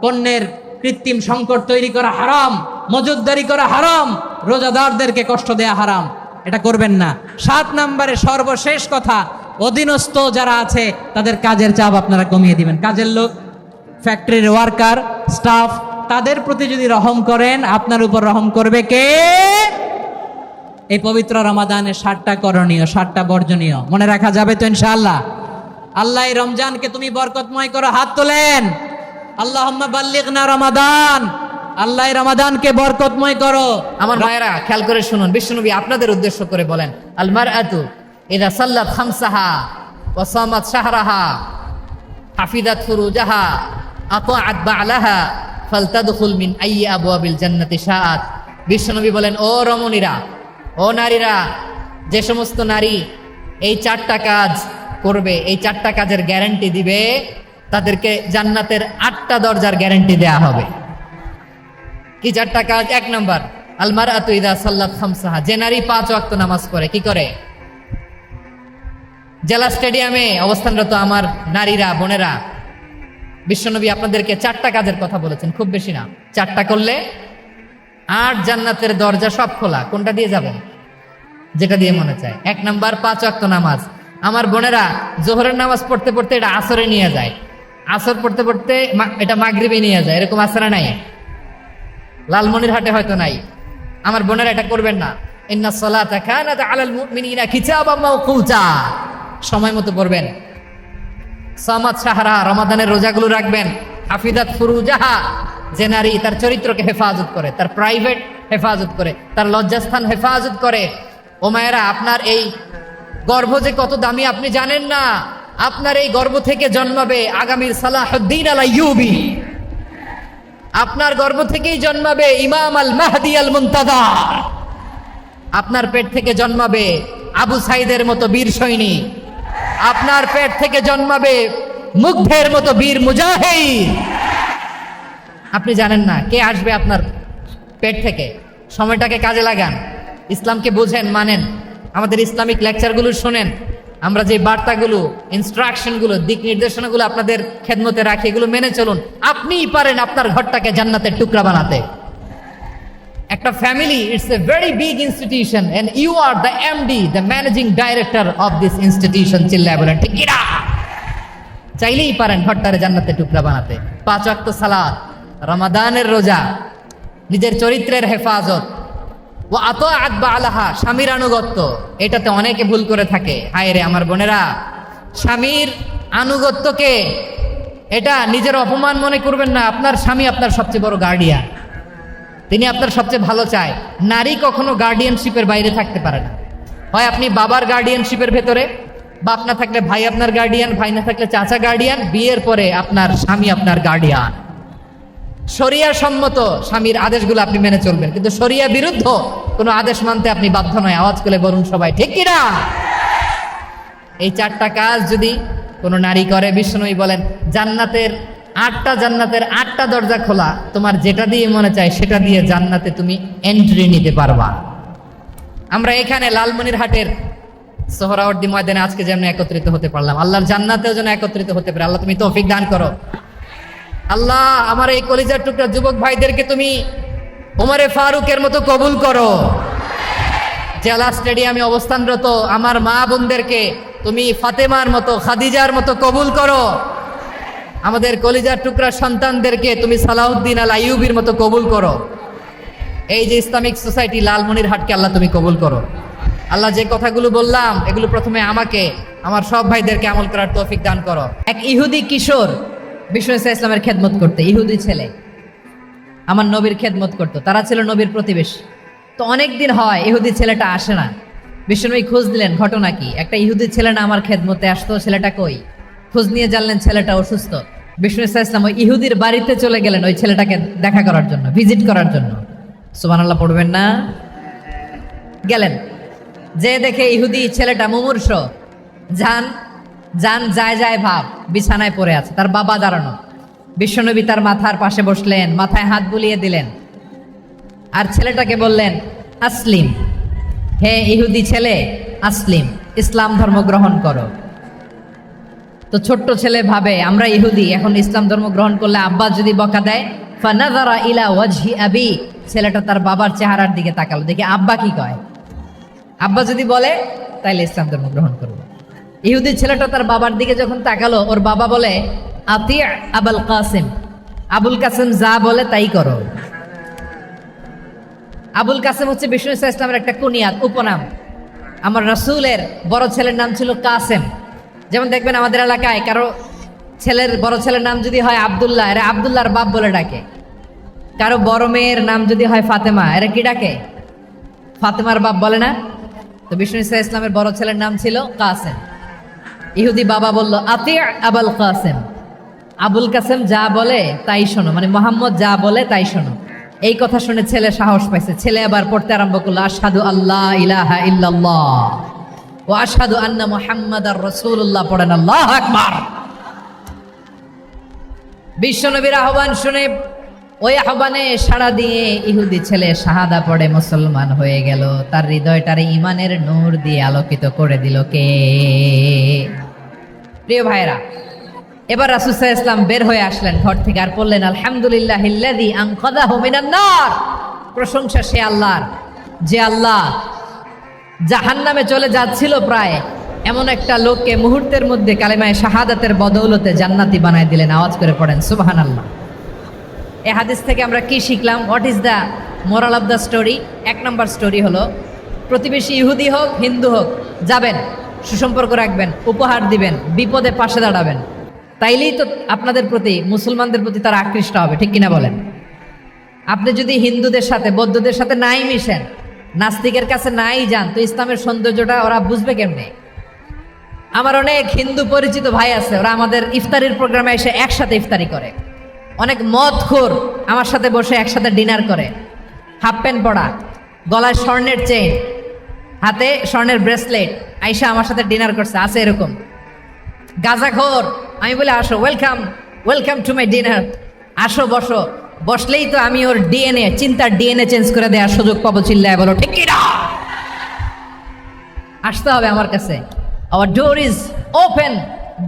পণ্যের কৃত্রিম সংকট তৈরি করা হারাম, মজুতদারি করা হারাম, রোজাদারদেরকে কষ্ট দেয়া হারাম, এটা করবেন না। 7 নম্বরে সর্বশেষ কথা, অধীনস্থ যারা আছে তাদের কাজের চাপ আপনারা কমিয়ে দিবেন। কাজের লোক, ফ্যাক্টরির ওয়ার্কার, স্টাফ, তাদের প্রতি যদি রহম করেন, আপনার উপর রহম করবে কে? এই পবিত্র রমাদানে 7টা করণীয়, 7টা বর্জনীয় মনে রাখা যাবে তো ইনশাআল্লাহ? আল্লাহ এই রমজানকে তুমি বরকতময় করো, হাত তোলেন। আল্লাহুম্মা বাল্লিগনা রমাদান, আল্লাহ এই রমাদানকে বরকতময় করো। আমার মায়েরা খেয়াল করে শুনুন, বিশ্বনবী আপনাদের উদ্দেশ্য করে বলেন, আল মারআতু ইযা সাল্লাত খামসাহা ওয়া সামাত শাহরাহা হাফিজাত ফুরুজাহা আতাআত বা'লাহা ফালতাদখুল মিন আইয়ি আবওয়াবিল জান্নাতি শাআত। বিশ্বনবী বলেন, ও রমণীরা, ও নারীরা, যে সমস্ত নারী এই 4টা কাজ করবে, এই 4টা কাজের গ্যারান্টি দিবে, তাদেরকে জান্নাতের 8টা দরজার গ্যারান্টি দেয়া হবে। কি 4টা কাজ? 1 নম্বর, আল মারআতু ইযা সাল্লাত খামসাহা, যে নারী 5 ওয়াক্ত নামাজ পড়ে। কি করে? জেলা স্টেডিয়ামে অবস্থানরত আমার নারীরা, বোনেরা, বিশ্বনবী আপনাদেরকে 4টা কাজের কথা বলেছেন, খুব বেশি না। 4টা করলে 8 জান্নাতের দরজা সব খোলা। কোনটা দিয়ে যাবেন? যেটা দিয়ে মনে চায়। 1 নাম্বার 5 ওয়াক্ত নামাজ। আমার বোনেরা জোহরের নামাজ পড়তে পড়তে এটা আসরে নিয়ে যায়, আসর পড়তে পড়তে এটা মাগরিবে নিয়ে যায়, এরকম আসরা নাই? লালমনিরহাটে হয়তো নাই। আমার বোনেরা এটা করবেন না। ইন্নাস সালাতা কানাত আলাল মুমিনিনা কিতাবাম মাওকুতা, সময় মতো পড়বেন। সামাত শাহরা, রমাদানের রোজাগুলো রাখবেন। হাফিজাত ফুরুজাহা, যে নারী তার চরিত্রকে হেফাজত করে, তার প্রাইভেট হেফাজত করে, তার লজ্জাস্থান হেফাজত করে। ও মায়েরা, আপনার এই গর্ভ যে কত দামি আপনি জানেন না। আপনার এই গর্ভ থেকে জন্মাবে আগামীর সালাহুদ্দিন আল আইয়ুবী। আপনার গর্ভ থেকেই জন্মাবে ইমাম আল মাহদি আল মুনতাজার। আপনার পেট থেকে জন্মাবে আবু সাইদের মতো বীর সৈনিক। আপনার পেট থেকে জন্মাবে মুগ্ধের মতো বীর মুজাহিদ। আপনি জানেন না কে আসবে আপনার পেট থেকে। সময়টাকে কাজে লাগান, ইসলামকে বুঝেন, মানেন, আমাদের ইসলামিক লেকচারগুলো শোনেন। আমরা যে বার্তাগুলো, ইনস্ট্রাকশনগুলো, দিক নির্দেশনাগুলো আপনাদের খেদমতে রাখি, এগুলো মেনে চলুন। আপনিই পারেন আপনার ঘরটাকে জান্নাতের টুকরা বানাতে। একটা family, it's a very big institution and you are the MD, the managing director of this institution. চিল্লায় বলেন ঠিক কিনা? চাইলেই পারেন ঘরটারে জান্নাতের টুকরা বানাতে। 5 ওয়াক্ত সালাত, রমাদানের রোজা, নিজের চরিত্রের হেফাজত, ও আতাআত বা'লাহা, স্বামীর আনুগত্য। এটাতে অনেকে ভুল করে থাকে। হায় রে আমার বোনেরা, স্বামীর আনুগত্যকে এটা নিজের অপমান মনে করবেন না। আপনার স্বামী আপনার সবচেয়ে বড় গার্ডিয়ান, তিনি আপনার সবচেয়ে ভালো চায়। নারী কখনো গার্ডিয়ানশিপের বাইরে থাকতে পারে না। হয় আপনি বাবার গার্ডিয়ানশিপের ভেতরে, বাপ না থাকলে ভাই আপনার গার্ডিয়ান, ভাই না থাকলে চাচা গার্ডিয়ান, বিয়ের পরে আপনার স্বামী আপনার গার্ডিয়ান। শরিয়া সম্মত স্বামীর আদেশগুলো আপনি মেনে চলবেন, কিন্তু শরিয়া বিরুদ্ধ কোনো আদেশ মানতে আপনি বাধ্য নয়। আওয়াজ করে বলুন সবাই ঠিক কিনা? এই 4টা কাজ যদি কোনো নারী করে, বিশ্বনবী বলেন জান্নাতের 8টা দরজা খোলা। তোমার যেটা দিয়ে মনে চায় সেটা দিয়ে জান্নাতে তুমি এন্ট্রি নিতে পারবা। আমরা এখানে লালমনিরহাটের সোহরাওয়ার্দী ময়দানে আজকে যেমন একত্রিত হতে পারলাম, আল্লাহর জান্নাতেও যেন একত্রিত হতে পারে। আল্লাহ তুমি তৌফিক দান করো। আল্লাহ আমার এই কলিজার টুকরা যুবক ভাইদেরকে তুমি ওমরে ফারুকের মতো কবুল করো। জেলা স্টেডিয়ামে অবস্থানরত আমার মা বোনদেরকে তুমি ফাতেমার মতো, খাদিজার মতো কবুল করো। আমাদের কলিজার টুকরা সন্তানদেরকে তুমি সালাউদ্দিন আল আইয়ুবীর মতো কবুল করো। এই যে ইসলামিক সোসাইটি লালমনিরহাটকে আল্লাহ তুমি কবুল করো। আল্লাহ যে কথাগুলো বললাম এগুলো প্রথমে আমাকে, আমার সব ভাইদেরকে আমল করার তৌফিক দান করো। এক ইহুদি কিশোর বিষ্ণু ইসলামের খেদমত করতে, ইহুদি ছেলে আমার নবীর খেদমত করতো। তারা ছিল নবীর প্রতিবেশী। তো অনেক দিন হয় ইহুদি ছেলেটা আসে না। বিষ্ণুনবী খোঁজ দিলেন, ঘটনা কি? একটা ইহুদি ছেলে না আমার খেদমতে আসতো, ছেলেটা কই? খোঁজ নিয়ে জানলেন ছেলেটা অসুস্থ। বিষ্ণু ইসলাম ওই ইহুদির বাড়িতে চলে গেলেন ওই ছেলেটাকে দেখা করার জন্য, ভিজিট করার জন্য। সুবহানাল্লাহ পড়বেন না? গেলেন, যে দেখে ইহুদি ছেলেটা মুমূর্ষ, জান যায় ভাব, বিছানায় পড়ে আছে, তার বাবা দাঁড়ানো। বিশ্বনবী তার মাথার পাশে বসলেন, মাথায় হাত বুলিয়ে দিলেন, আর ছেলেটাকে বললেন আসলিম, হে ইহুদি ছেলে আসলিম, ইসলাম ধর্ম গ্রহণ করো। তো ছোট্ট ছেলে ভাবে আমরা ইহুদি, এখন ইসলাম ধর্ম গ্রহণ করলে আব্বা যদি বকা দেয়, ফানাযারা ইলা ওয়াজহি আবি, ছেলেটা তার বাবার চেহারার দিকে তাকালো, দেখি আব্বা কি কয়। আব্বা যদি বলে তাইলে ইসলাম ধর্ম গ্রহণ করবো। ইহুদি ছেলেটা তার বাবার দিকে যখন তাকালো, ওর বাবা বলে আতি আবুল কাসিম, আবুল কাসিম যা বলে তাই করো। আবুল কাসিম হচ্ছে বিষ্ণু ইসলামের একটা কুনিয়াত, উপনাম। আমার রাসূলের বড় ছেলের নাম ছিল কাসেম। যেমন দেখবেন আমাদের এলাকায় কারো বড় ছেলের নাম যদি হয় আব্দুল্লাহ, এরা আব্দুল্লাহর বাপ বলে ডাকে। কারো বড় মেয়ের নাম যদি হয় ফাতেমা, এরা কি ডাকে? ফাতেমার বাপ বলে না? তো বিষ্ণু ইসলামের বড় ছেলের নাম ছিল কাসেম। ইহুদি বাবা বলল আতি আবুল কাসেম, আবুল কাসেম যা বলে তাই শোনো, মানে মোহাম্মদ যা বলে তাই শোনো। এই কথা শুনে ছেলে সাহস পাইছে, ছেলে আবার পড়তে আরম্ভ করলো আশহাদু আল্লাহ ইলাহা ইল্লাল্লাহ ওয়া আশহাদু আন্না মুহাম্মাদার রাসূলুল্লাহ, পড়েন আল্লাহু আকবার। বিশ্বনবীর আহ্বান শুনে ওই আহ্বানে সাড়া দিয়ে ইহুদি ছেলে শাহাদা পড়ে মুসলমান হয়ে গেল। তার হৃদয়টারে ইমানের নূর দিয়ে আলোকিত করে দিল কে? প্রিয় ভাইরা, এবার রাসূল সাল্লাল্লাহু আলাইহি ওয়াসাল্লাম বের হয়ে আসলেন ঘর থেকে, আর বললেন আলহামদুলিল্লাহিল্লাযী আনকাযাহু মিনান নার, প্রশংসা সে আল্লাহর যে আল্লাহ জাহান্নামে চলে যাচ্ছিল প্রায় এমন একটা লোককে মুহূর্তের মধ্যে কালেমায়ে শাহাদাতের বদৌলতে জান্নাতি বানায় দিলেন। আওয়াজ করে পড়েন সুবহানাল্লাহ। এই হাদিস থেকে আমরা কি শিখলাম? What is the moral of the story? এক নম্বর স্টোরি হলো, প্রতিবেশী ইহুদি হোক হিন্দু হোক, যাবেন, সুসম্পর্ক রাখবেন, উপহার দিবেন, বিপদে পাশে দাঁড়াবেন, তাইলেই তো আপনাদের প্রতি, মুসলমানদের প্রতি তারা আকৃষ্ট হবে, ঠিক কিনা বলেন? আপনি যদি হিন্দুদের সাথে বৌদ্ধদের সাথে নাই মিশেন, নাস্তিকের কাছে নাই যান, তো ইসলামের সৌন্দর্যটা ওরা বুঝবে কেমনে? আমার অনেক হিন্দু পরিচিত ভাই আছে, ওরা আমাদের ইফতারির প্রোগ্রামে এসে একসাথে ইফতারি করে। অনেক মদখোর আমার সাথে বসে একসাথে ডিনার করে, হাফ প্যান্ট পরা, গলায় স্বর্ণের চেইন, হাতে স্বর্ণের ব্রেসলেট, আইসা আমার সাথে ডিনার করছে, আছে এরকম। গাঁজাখোর, আমি বলে আসো, welcome welcome to my dinner, আসো বসো। বসলেই তো আমি ওর ডিএনএ, চিন্তার ডিএনএ চেঞ্জ করে দেওয়ার সুযোগ পাবো, চিল্লায় বলো ঠিক কিনা? আসতে হবে আমার কাছে। Hour door is open,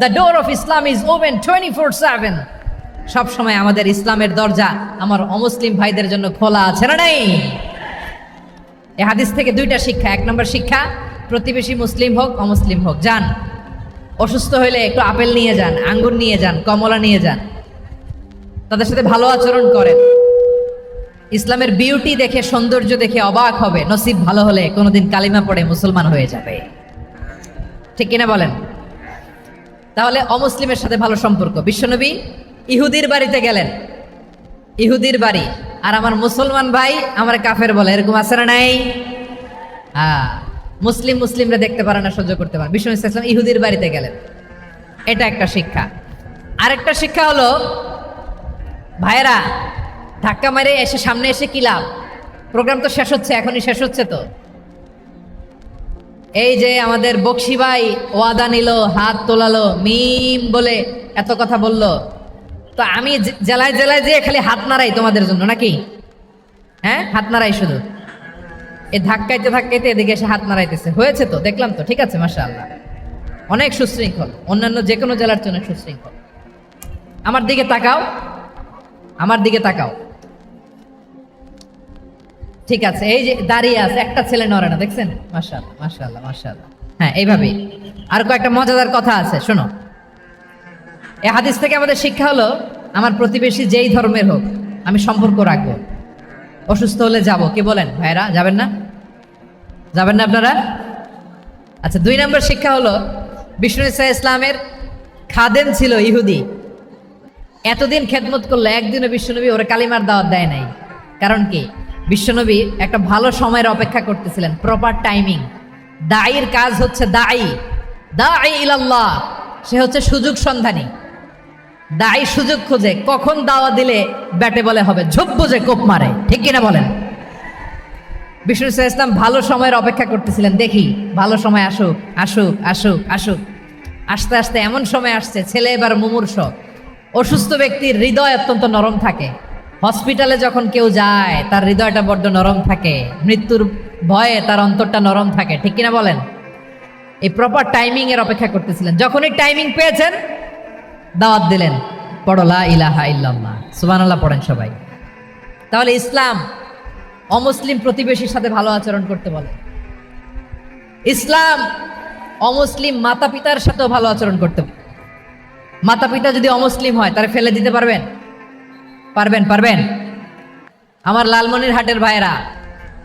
the door of Islam is open 24/7। সব সময় আমাদের ইসলামের দরজা আমার অমুসলিম ভাইদের জন্য খোলা আছে না নাই? এই হাদিস থেকে দুইটা শিক্ষা। এক নম্বর শিক্ষা, প্রতিবেশী মুসলিম হোক অমুসলিম হোক, যান, অসুস্থ হইলে একটু আপেল নিয়ে যান, আঙ্গুর নিয়ে যান, কমলা নিয়ে যান, তাদের সাথে ভালো আচরণ করেন। ইসলামের বিউটি দেখে, সৌন্দর্য দেখে অবাক হবে, নসিব ভালো হলে কোনোদিন কালিমা পড়ে মুসলমান হয়ে যাবে, ঠিক কিনা বলেন? তাহলে অমুসলিমের সাথে ভালো সম্পর্ক। বিশ্বনবী ইহুদির বাড়িতে গেলেন, ইহুদির বাড়ি, আর আমার মুসলমান ভাই আমার কাফের বলে, এরকম আছে না নাই? মুসলিমরা দেখতে পারে না, সহ্য করতে পারে। বিশ্বনবী সাল্লাল্লাহু আলাইহি ওয়াসাল্লাম ইহুদির বাড়িতে গেলেন, এটা একটা শিক্ষা। আরেকটা শিক্ষা হলো, ভাইয়েরা ধাক্কা মারে এসে সামনে এসে কি লাভ? প্রোগ্রাম তো শেষ হচ্ছে, এখনই শেষ হচ্ছে। তো এই যে আমাদের বকশি ভাই ওয়াদা নিল, হাত তোলালো, মিম বলে এত কথা বলল, তো আমি জেলায় জেলায় যে খালি হাত নাড়াই তোমাদের জন্য নাকি? হ্যাঁ, হাত নাড়াই শুধু, এই ধাক্কাইতে ধাক্কাইতে এদিকে এসে হাত নাড়াইতেছে। হয়েছে তো, দেখলাম তো, ঠিক আছে, মাশাআল্লাহ, অনেক সুশৃঙ্খল, অন্যান্য যে কোনো জেলার জন্য সুশৃঙ্খল। আমার দিকে তাকাও, আমার দিকে তাকাও, ঠিক আছে। এই যে দাঁড়িয়ে আছে, একটা ছেলে নড়ে না, দেখছেন? মাশাআল্লাহ মাশাআল্লাহ মাশাআল্লাহ। হ্যাঁ, এইভাবেই। আর কয়েকটা মজাদার কথা আছে, শোনো। এই হাদিস থেকে আমাদের শিক্ষা হলো, আমার প্রতিবেশী যেই ধর্মের হোক আমি সম্পর্ক রাখবো। অসুস্থ হলে যাব, কি বলেন ভাইরা? যাবেন না? যাবেন না আপনারা? আচ্ছা, 2 নম্বর শিক্ষা হলো, বিষ্ণু ইসলামের খাদেম ছিল ইহুদি, এতদিন খেদমত করলো, একদিনও বিশ্বনবী ওরা কালিমার দাওয়াত দেয় নাই। কারণ কি? বিশ্বনবী একটা ভালো সময়ের অপেক্ষা করতেছিলেন, প্রপার টাইমিং। দায়ীর কাজ হচ্ছে দায়ী ইলাল্লাহ, সে হচ্ছে সুযোগ সন্ধানী। দায়ী সুযোগ খোঁজে, কখন দাওয়া দিলে ব্যাটে বলে হবে, ঝোপ বুঝে কোপ মারে, ঠিক কিনা বলেন? বিষ্ণু ইসলাম ভালো সময়ের অপেক্ষা করতেছিলেন, দেখি ভালো সময় আসুক আসুক আসুক আসুক। আস্তে আস্তে এমন সময় আসছে, ছেলে এবার মুমূর্ষ। অসুস্থ ব্যক্তির হৃদয় অত্যন্ত নরম থাকে। হসপিটালে যখন কেউ যায় তার হৃদয়টা বড্ড নরম থাকে, মৃত্যুর ভয়ে তার অন্তরটা নরম থাকে, ঠিক কিনা বলেন? এই প্রপার টাইমিং এর অপেক্ষা করতেছিলেন, যখনই টাইমিং পেয়েছেন দাওয়াত দিলেন, পড়ো লা ইলাহা ইল্লাল্লাহ, সুবহানাল্লাহ পড়েন সবাই। তাহলে ইসলাম অমুসলিম প্রতিবেশীর সাথে ভালো আচরণ করতে বলে। ইসলাম অমুসলিম মাতা পিতার সাথেও ভালো আচরণ করতে বলে। মাতা পিতা যদি অমুসলিম হয় তাহলে ফেলে দিতে পারবেন? পারবেন? আমার লালমনিরহাটের ভাইরা,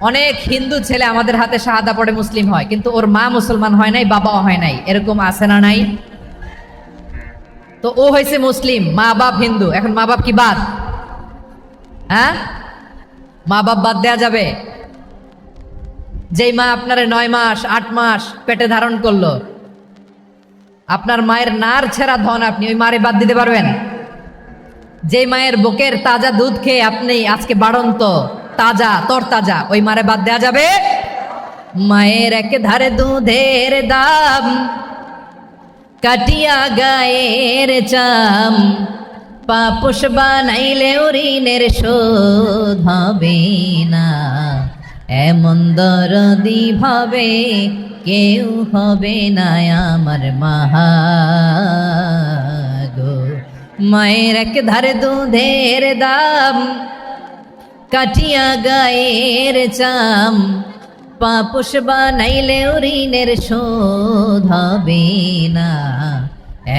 অনেক হিন্দু ছেলে আমাদের হাতে শাহাদা পড়ে মুসলিম হয়, কিন্তু ওর মা মুসলমান হয় নাই, বাবাও হয় নাই, এরকম আছে না নাই? তো ও হয়েছে মুসলিম, মা বাপ হিন্দু, এখন মা বাপ কি বাদ? হ্যাঁ, মা বাপ বাদ দেয়া যাবে? যেই মা আপনারে 9 মাস 8 মাস পেটে ধারণ করলো, আপনার মায়ের নার ছেঁড়া ধন, আপনি ওই মারে বাদ দিতে পারবেন? যেই মায়ের বুকের তাজা দুধ খেয়ে আপনি আজকে বাড়ন্ত তাজা তরতাজা, ওই মারে বাদ দেয়া যাবে? মায়ের এক ধারে দুধের দাম, কাটিয়া গায়ের চাম, পাপোশ বানাইলে ঋণের শোধ হবে না, এমন দরদি ভাবে কেউ হবে না আমার মাগো। মায়ের এক ধারে দুধের দাম, কাটিয়া গায়ের চাম, পাপোশ বানাইলে ঋণের শোধ হবে না,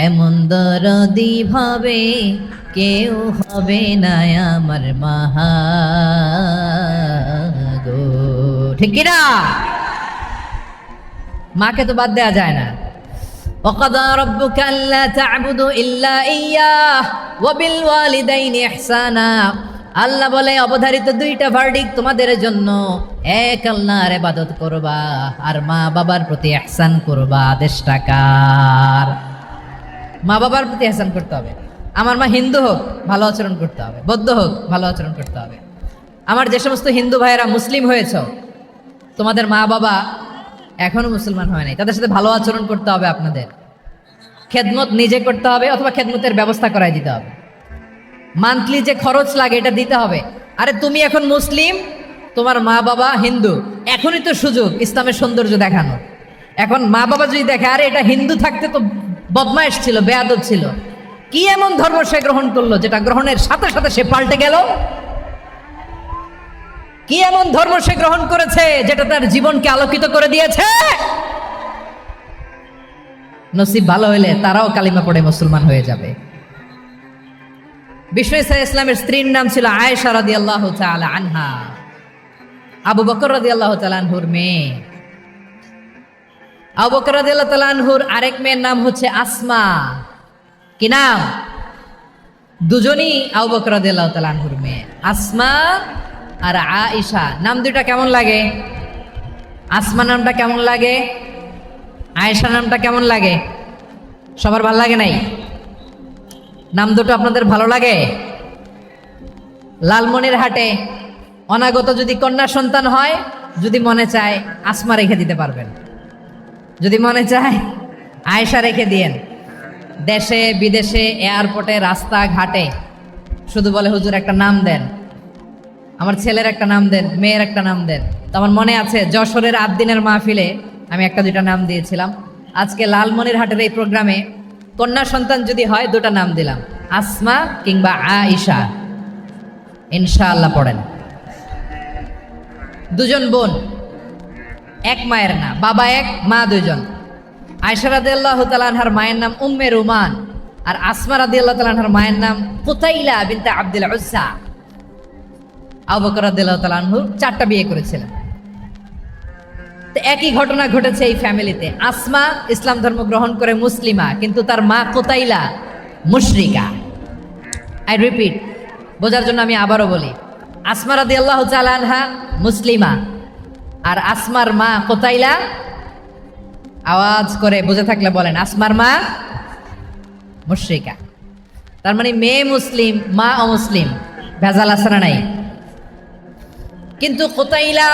এমন দরদি ভাবে কেউ হবে না আমার মাগো। ঠিক কিনা? মাকে তো বাদ দেয়া যায় না। وَقَضَى رَبُّكَ أَلَّا تَعْبُدُوا إِلَّا إِيَّاهُ وَبِالْوَالِدَيْنِ إِحْسَانًا। আল্লাহ বলে অবধারিত 2টা ভার্ডিক তোমাদের জন্য, এক আল্লাহর ইবাদত করবা আর মা বাবার প্রতি ইহসান করবা। আদেশটা কার? মা বাবার প্রতি ইহসান করতে হবে। আমার মা হিন্দু হোক ভালো আচরণ করতে হবে, বৌদ্ধ হোক ভালো আচরণ করতে হবে। আমার যে সমস্ত হিন্দু ভাইয়েরা মুসলিম হয়েছে, তোমাদের মা বাবা এখনো মুসলমান হয় নাই, তাদের সাথে ভালো আচরণ করতে হবে। আপনাদের খেদমত নিজে করতে হবে অথবা খেদমতের ব্যবস্থা করাই দিতে হবে। মান্থলি যে খরচ লাগে এটা দিতে হবে। আরে তুমি এখন মুসলিম, তোমার মা বাবা হিন্দু, এখনই তো সুযোগ ইসলামের সৌন্দর্য দেখানো। এখন মা বাবা যদি দেখে আরে এটা হিন্দু থাকতে তো বদমাইশ ছিল, বেয়াদব ছিল, কি এমন ধর্ম সে গ্রহণ করলো যেটা গ্রহণের সাথে সাথে সে পাল্টে গেল? কি এমন ধর্ম সে গ্রহণ করেছে যেটা তার জীবনকে আলোকিত করে দিয়েছে? নসিব ভালো হইলে তারাও কালিমা পড়ে মুসলমান হয়ে যাবে। বিষ্ণু ইসলামের স্ত্রীর নাম ছিল আয়েশা রাদিয়াল্লাহু তাআলা আনহা, আবু বকর রাদিয়াল্লাহু তাআলা আনহুর মেয়ে। আবু বকর রাদিয়াল্লাহু তাআলা আনহুর আরেক মেয়ের নাম হচ্ছে আসমা। কি নাম? দুজনই আবু বকর রাদিয়াল্লাহু তাআলা আনহুর মেয়ে, আসমা আর আয়েশা। নাম দুইটা কেমন লাগে? আসমা নামটা কেমন লাগে? আয়েশা নামটা কেমন লাগে? সবার ভালো লাগে নাই? নাম দুটো আপনাদের ভালো লাগে? লালমনিরহাটে অনাগত যদি কন্যা সন্তান হয়, যদি মনে চায় আসমা রেখে দিতে পারবেন, যদি মনে চায় আয়েশা রেখে দিয়েন। দেশে বিদেশে এয়ারপোর্টে রাস্তাঘাটে শুধু বলে হুজুর একটা নাম দেন, আমার ছেলের একটা নাম দেন, মেয়ের একটা নাম দেন। তো আমার মনে আছে যশোরের আদ্দিনের মাহফিলে আমি 1-2টা নাম দিয়েছিলাম। আজকে লালমনিরহাটের এই প্রোগ্রামে কন্যা সন্তান যদি হয় 2টা নাম দিলাম, আসমা কিংবা আয়েশা। ইনশাআল্লাহ পড়েন। দুজন বোন, এক মায়ের না, বাবা এক মা দুজন। আয়েশা রাদিয়াল্লাহু তাআলা আনহার মায়ের নাম উম্মে রুমান, আর আসমা রাদিয়াল্লাহু তাআলা আনহার মায়ের নাম কুতাইলা বিনতে আব্দুল উজ্জা। আবু বকর রাদিয়াল্লাহু তাআলা আনহু 4টা বিয়ে করেছিলেন। তো একই ঘটনা ঘটেছে এই ফ্যামিলিতে। আসমা ইসলাম ধর্ম গ্রহণ করে মুসলিমা, কিন্তু তার মা কুতাইলা মুশরিকা। আই রিপিট, বোঝার জন্য আমি আবারও বলি, আসমা রাদিয়াল্লাহু তাআলা আনহা মুসলিমা, আর আসমার মা কুতাইলা, আওয়াজ করে বুঝে থাকলে বলেন, আসমার মা মুশরিকা। তার মানে মেয়ে মুসলিম, মা অমুসলিম। ভেজাল আছে না নাই? কিন্তু কুতাইলা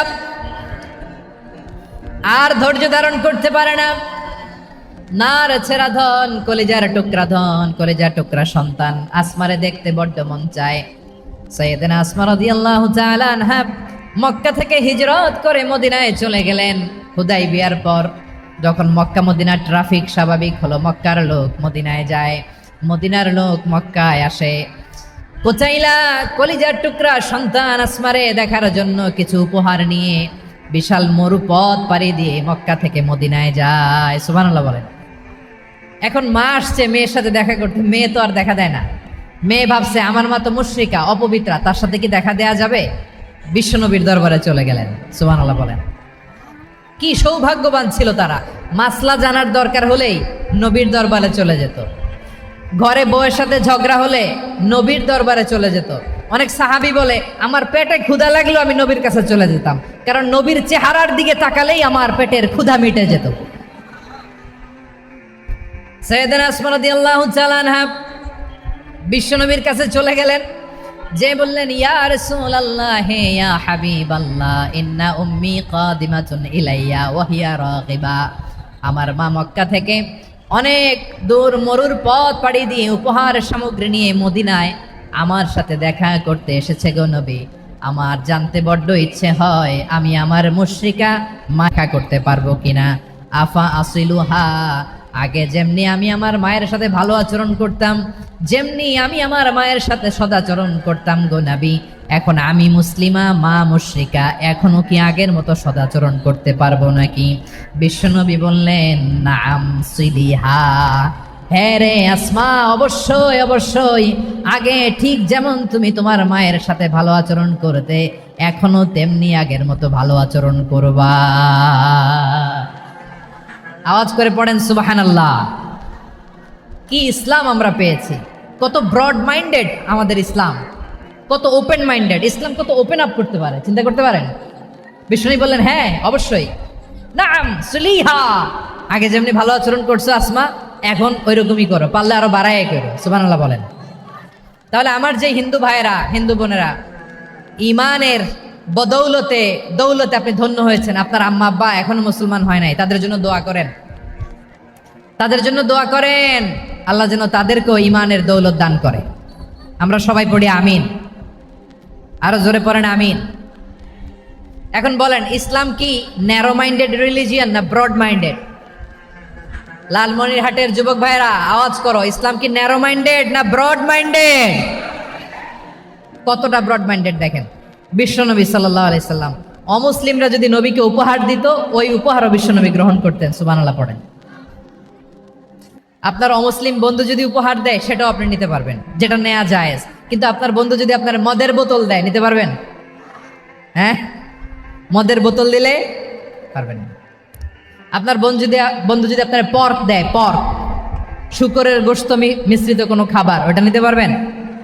আর ধৈর্য ধারণ করতে পারে না। নার ছেঁড়া ধন, কলিজার টুকরা ধন, কলিজার টুকরা সন্তান। আসমারে দেখতে বড্ড মন চায়। সাইয়েদনা আসমা রাদিয়াল্লাহু তাআলা আনহা মক্কা থেকে হিজরত করে মদিনায় চলে গেলেন হুদাইবিয়ার পর। যখন মক্কা মদিনার ট্রাফিক স্বাভাবিক হলো, মক্কার লোক মদিনায় যায়, মদিনার লোক মক্কায় আসে। কোচাইলা কলিজার টুকরা সন্তান আসমারে দেখার জন্য কিছু উপহার নিয়ে বিশাল মরুপথ পাড়ি দিয়ে মক্কা থেকে মদিনায় যায়। সুবহানাল্লাহ বলেন। এখন মা আসছে মেয়ের সাথে দেখা করতে, মেয়ে তো আর দেখা দেয় না। মেয়ে ভাবছে আমার মা তো মুশরিকা, অপবিত্রা, তার সাথে কি দেখা দেয়া যাবে? বিশ্বনবীর দরবারে চলে গেলেন। সুবহানাল্লাহ বলেন। কি সৌভাগ্যবান ছিল তারা, মাসলা জানার দরকার হলেই নবীর দরবারে চলে যেত। ঘরে বউয়ের সাথে ঝগড়া হলে নবীর দরবারে চলে যেত। অনেক সাহাবী বলে আমার পেটে ক্ষুধা লাগলো আমি নবীর কাছে চলে যেতাম, কারণ নবীর চেহারার দিকে তাকালেই আমার পেটের ক্ষুধা মিটে যেত। সাইয়েদানা আসমা রাদিয়াল্লাহু তাআলা আনহা বিশ্বনবীর কাছে চলে গেলেন, যে বললেন ইয়া রাসূলুল্লাহ ইয়া হাবিবাল্লাহ ইন্না উম্মি কাদিমাতুন ইলাইয়া ওয়া হিয়া রাগিবা। আমার মা মক্কা থেকে অনেক দূর মরুর পথ পাড়ি দিয়ে উপহার সামগ্রী নিয়ে মদিনায় আমার সাথে দেখা করতে এসেছে গো নবী। আমার জানতে বড্ড ইচ্ছে হয় আমি আমার মুশরিকা মাখা করতে পারবো কিনা। আফা আসিলুহা, আগে যেমনি আমি আমার মায়ের সাথে ভালো আচরণ করতাম, যেমনি আমি আমার মায়ের সাথে সদাচরণ করতাম গো নবী, এখন আমি মুসলিমা মা মুশরিকা, এখনো কি আগের মতো সদাচরণ করতে পারবো নাকি? বিশ্বনবী বললেন নাম সিলিহা, হ্যাঁ রে আসমা, অবশ্যই অবশ্যই, আগে ঠিক যেমন তুমি তোমার মায়ের সাথে ভালো আচরণ করতে এখনো তেমনি আগের মতো ভালো আচরণ করবা। আওয়াজ করে পড়েন সুবহানাল্লাহ। কি ইসলাম আমরা পেয়েছি, কত ব্রড মাইন্ডেড আমাদের ইসলাম, কত ওপেন মাইন্ডেড ইসলাম, কত ওপেন আপ করতে পারে, চিন্তা করতে পারেন। বিষ্ণু বললেন হ্যাঁ অবশ্যই, নাম সুলিহা, আগে যেমনি ভালো আচরণ করছো আসমা এখন ওইরকমই করো, পারলে আরো বাড়ায় করো। সুবহানাল্লাহ বলেন। তাহলে আমার যে হিন্দু ভাইয়েরা হিন্দু বোনেরা ইমানের বদৌলতে দৌলতে আপনি ধন্য হয়েছেন, আপনার আম্মা আব্বা এখনো মুসলমান হয় নাই, তাদের জন্য দোয়া করেন, তাদের জন্য দোয়া করেন, আল্লাহ যেন তাদেরকেও ইমানের দৌলত দান করে। আমরা সবাই পড়ি আমিন, আরো জোরে পড়েন আমিন। এখন বলেন ইসলাম কি ন্যারো মাইন্ডেড রিলিজিয়ান না ব্রড মাইন্ডেড? লালমনিরহাটের যুবক ভাইরা আওয়াজ করো, ইসলাম কি ন্যারো মাইন্ডেড না ব্রড মাইন্ডেড? কতটা ব্রড মাইন্ডেড দেখেন। বিশ্বনবী সাল্লাল্লাহু আলাইহি সাল্লাম অমুসলিমরা যদি নবীকে উপহার দিত ওই উপহারও বিশ্বনবী গ্রহণ করতেন। সুবহানাল্লাহ পড়েন। আপনার অমুসলিম বন্ধু যদি উপহার দেয় সেটাও আপনি নিতে পারবেন, যেটা নেওয়া জায়েজ। কিন্তু আপনার বন্ধু যদি আপনার মদের বোতল দেয় নিতে পারবেন? হ্যাঁ, মদের বোতল দিলে পারবেন না। আপনার বন্ধু যদি আপনার পর্ক দেয়, পর্ক শুকরের গোশত মিশ্রিত কোনো খাবার, ওটা নিতে পারবেন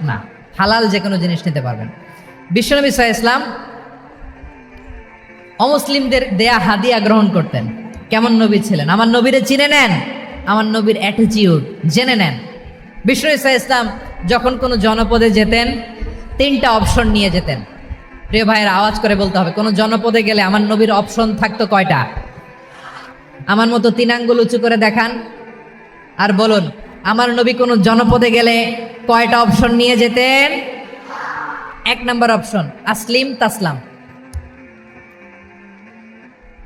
না। হালাল যে কোনো জিনিস নিতে পারবেন। বিশ্বনবী সাল্লাল্লাহু আলাইহি ওয়াসাল্লাম অমুসলিমদের দেয়া হাদিয়া গ্রহণ করতেন। কেমন নবী ছিলেন? আমার নবীরে চিনে নেন, আমার নবীর অ্যাটিটিউড জেনে নেন। বিশ্বনবী সাল্লাল্লাহু আলাইহি ওয়াসাল্লাম যখন কোনো জনপদে যেতেন 3টা অপশন নিয়ে যেতেন। প্রিয় ভাইয়ের আওয়াজ করে বলতে হবে, কোনো জনপদে গেলে আমার নবীর অপশন থাকতো কয়টা? আমার মতো 3 আঙ্গুল উঁচু করে দেখান আর বলুন আমার নবী কোনো জনপদে গেলে কয়টা অপশন নিয়ে যেতেন? 1 নাম্বার অপশন আসলিম তাসলাম।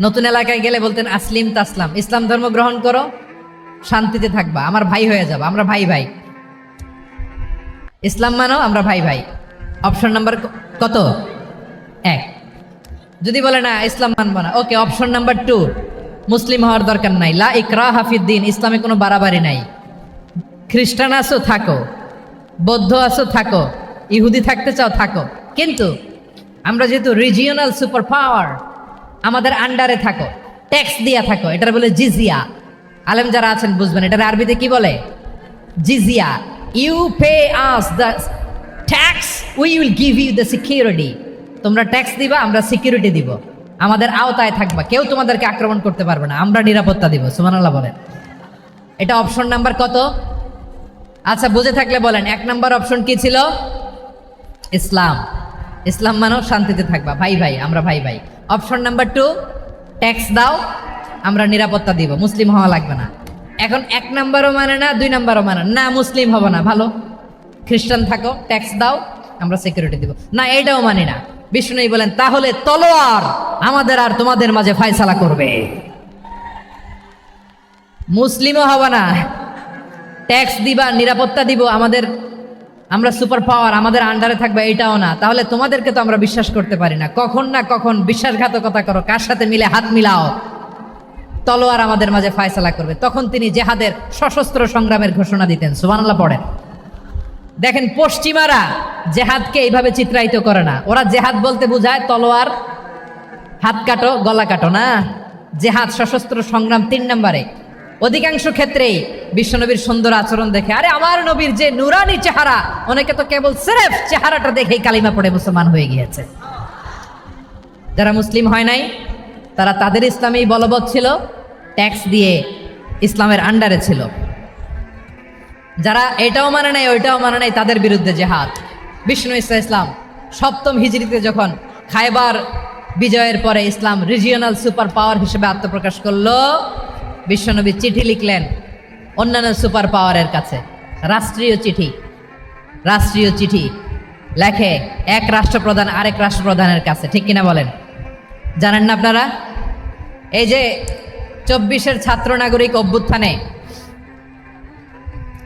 নতুন এলাকায় গেলে বলতেন আসলিম তাসলাম, ইসলাম ধর্ম গ্রহণ করো, শান্তিতে থাকবা, আমার ভাই হয়ে যাবা, আমরা ভাই ভাই, ইসলাম মানো, আমরা ভাই ভাই। অপশন নাম্বার কত? 1। যদি বলে না ইসলাম মানবো না, ওকে, অপশন নাম্বার 2, মুসলিম হওয়ার দরকার নাই, লা ইকরাহা ফিদ্দিন, ইসলামে কোনো বাড়াবাড়ি নাই। খ্রিস্টান আছো থাকো, বৌদ্ধ আছো থাকো, ইহুদি থাকতে চাও থাকো, কিন্তু আমরা যেহেতু রিজিওনাল সুপার পাওয়ার, আমাদের আন্ডারে থাকো, ট্যাক্স দিয়া থাকো, এটার বলে জিজিয়া। আলেম যারা আছেন বুঝবেন এটার আরবিতে কি বলে? জিজিয়া। You pay us the tax, we will give you the security. তোমরা ট্যাক্স দিবা, আমরা সিকিউরিটি দিব, আমাদের আওতায় থাকবা, কেউ তোমাদেরকে আক্রমণ করতে পারবে না, আমরা নিরাপত্তা দিব। সুবহানাল্লাহ বলেন। এটা অপশন নাম্বার কত? আচ্ছা বুঝে থাকলে বলেন 1 নাম্বার অপশন কি ছিল? ইসলাম। ইসলাম মানো, শান্তিতে থাকবা, ভাই ভাই, আমরা ভাই ভাই। অপশন নাম্বার 2, ট্যাক্স দাও, আমরা নিরাপত্তা দিব, মুসলিম হওয়া লাগবে না। এখন 1 নাম্বারও মানে না, 2 নাম্বারও মানে না, মুসলিম হবো না, ভালো, খ্রিস্টান থাকো, ট্যাক্স দাও, আমরা সিকিউরিটি দিব না, এইটাও মানি না। বিষ্ণু বলেন তাহলে তলোয়ার আমাদের আর তোমাদের মাঝে ফয়সালা করবে। মুসলিমও হবা না, ট্যাক্স দিবা, নিরাপত্তা দিব, আমরা সুপার পাওয়ার, আমাদের আন্ডারে থাকবে, এটাও না। তাহলে তোমাদেরকে তো আমরা বিশ্বাস করতে পারি না। কখন না কখন বিশ্বাসঘাতকতা করো, কার সাথে মিলে হাত মিলাও, তলোয়ার আমাদের মাঝে ফায়সালা করবে। তখন তিনি জেহাদের সশস্ত্র সংগ্রামের ঘোষণা দিতেন। সুবহানাল্লাহ পড়েন। দেখেন, পশ্চিমারা জেহাদকে এইভাবে চিত্রায়িত করে না। ওরা জেহাদ বলতে বোঝায় তলোয়ার, হাত কাটো, গলা কাটো না। জেহাদ সশস্ত্র সংগ্রাম 3 নম্বরে। অধিকাংশ ক্ষেত্রেই বিশ্বনবীর সুন্দর আচরণ দেখে, আরে আমার নবীর যে নুরানি চেহারা, অনেকে তো কেবল সিরেফ চেহারাটা দেখেই কালিমা পড়ে মুসলমান হয়ে গিয়েছে। যারা মুসলিম হয় নাই তারা তাদের ইসলামেই বলবৎ ছিল, ট্যাক্স দিয়ে ইসলামের আন্ডারে ছিল। যারা এটাও মানে নাই ওইটাও মানে নাই, তাদের বিরুদ্ধে জেহাদ। বিষ্ণু ইসলাম 7ম হিজরিতে যখন খায়বার বিজয়ের পরে ইসলাম রিজিওনাল সুপার পাওয়ার হিসেবে আত্মপ্রকাশ করলো, বিশ্বনবী চিঠি লিখলেন অন্যান্য সুপার পাওয়ারের কাছে। রাষ্ট্রীয় চিঠি লেখে এক রাষ্ট্রপ্রধান আরেক রাষ্ট্রপ্রধানের কাছে, ঠিক কিনা বলেন? জানেন না আপনারা? এই যে 24-এর ছাত্র নাগরিক অভ্যুত্থানে,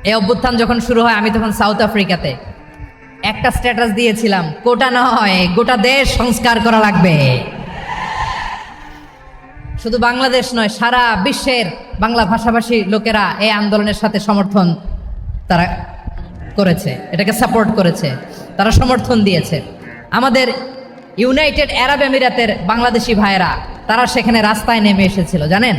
এই অভ্যুত্থান যখন শুরু হয়, আমি তখন সাউথ আফ্রিকাতে একটা স্ট্যাটাস দিয়েছিলাম, কোটা নয় গোটা দেশ সংস্কার করা লাগবে। শুধু বাংলাদেশ নয়, সারা বিশ্বের বাংলা ভাষাভাষী লোকেরা এই আন্দোলনের সাথে সমর্থন তারা করেছে, এটাকে সাপোর্ট করেছে, তারা সমর্থন দিয়েছে। আমাদের ইউনাইটেড আরব আমিরাতের বাংলাদেশি ভাইয়েরা তারা সেখানে রাস্তায় নেমে এসেছিল, জানেন?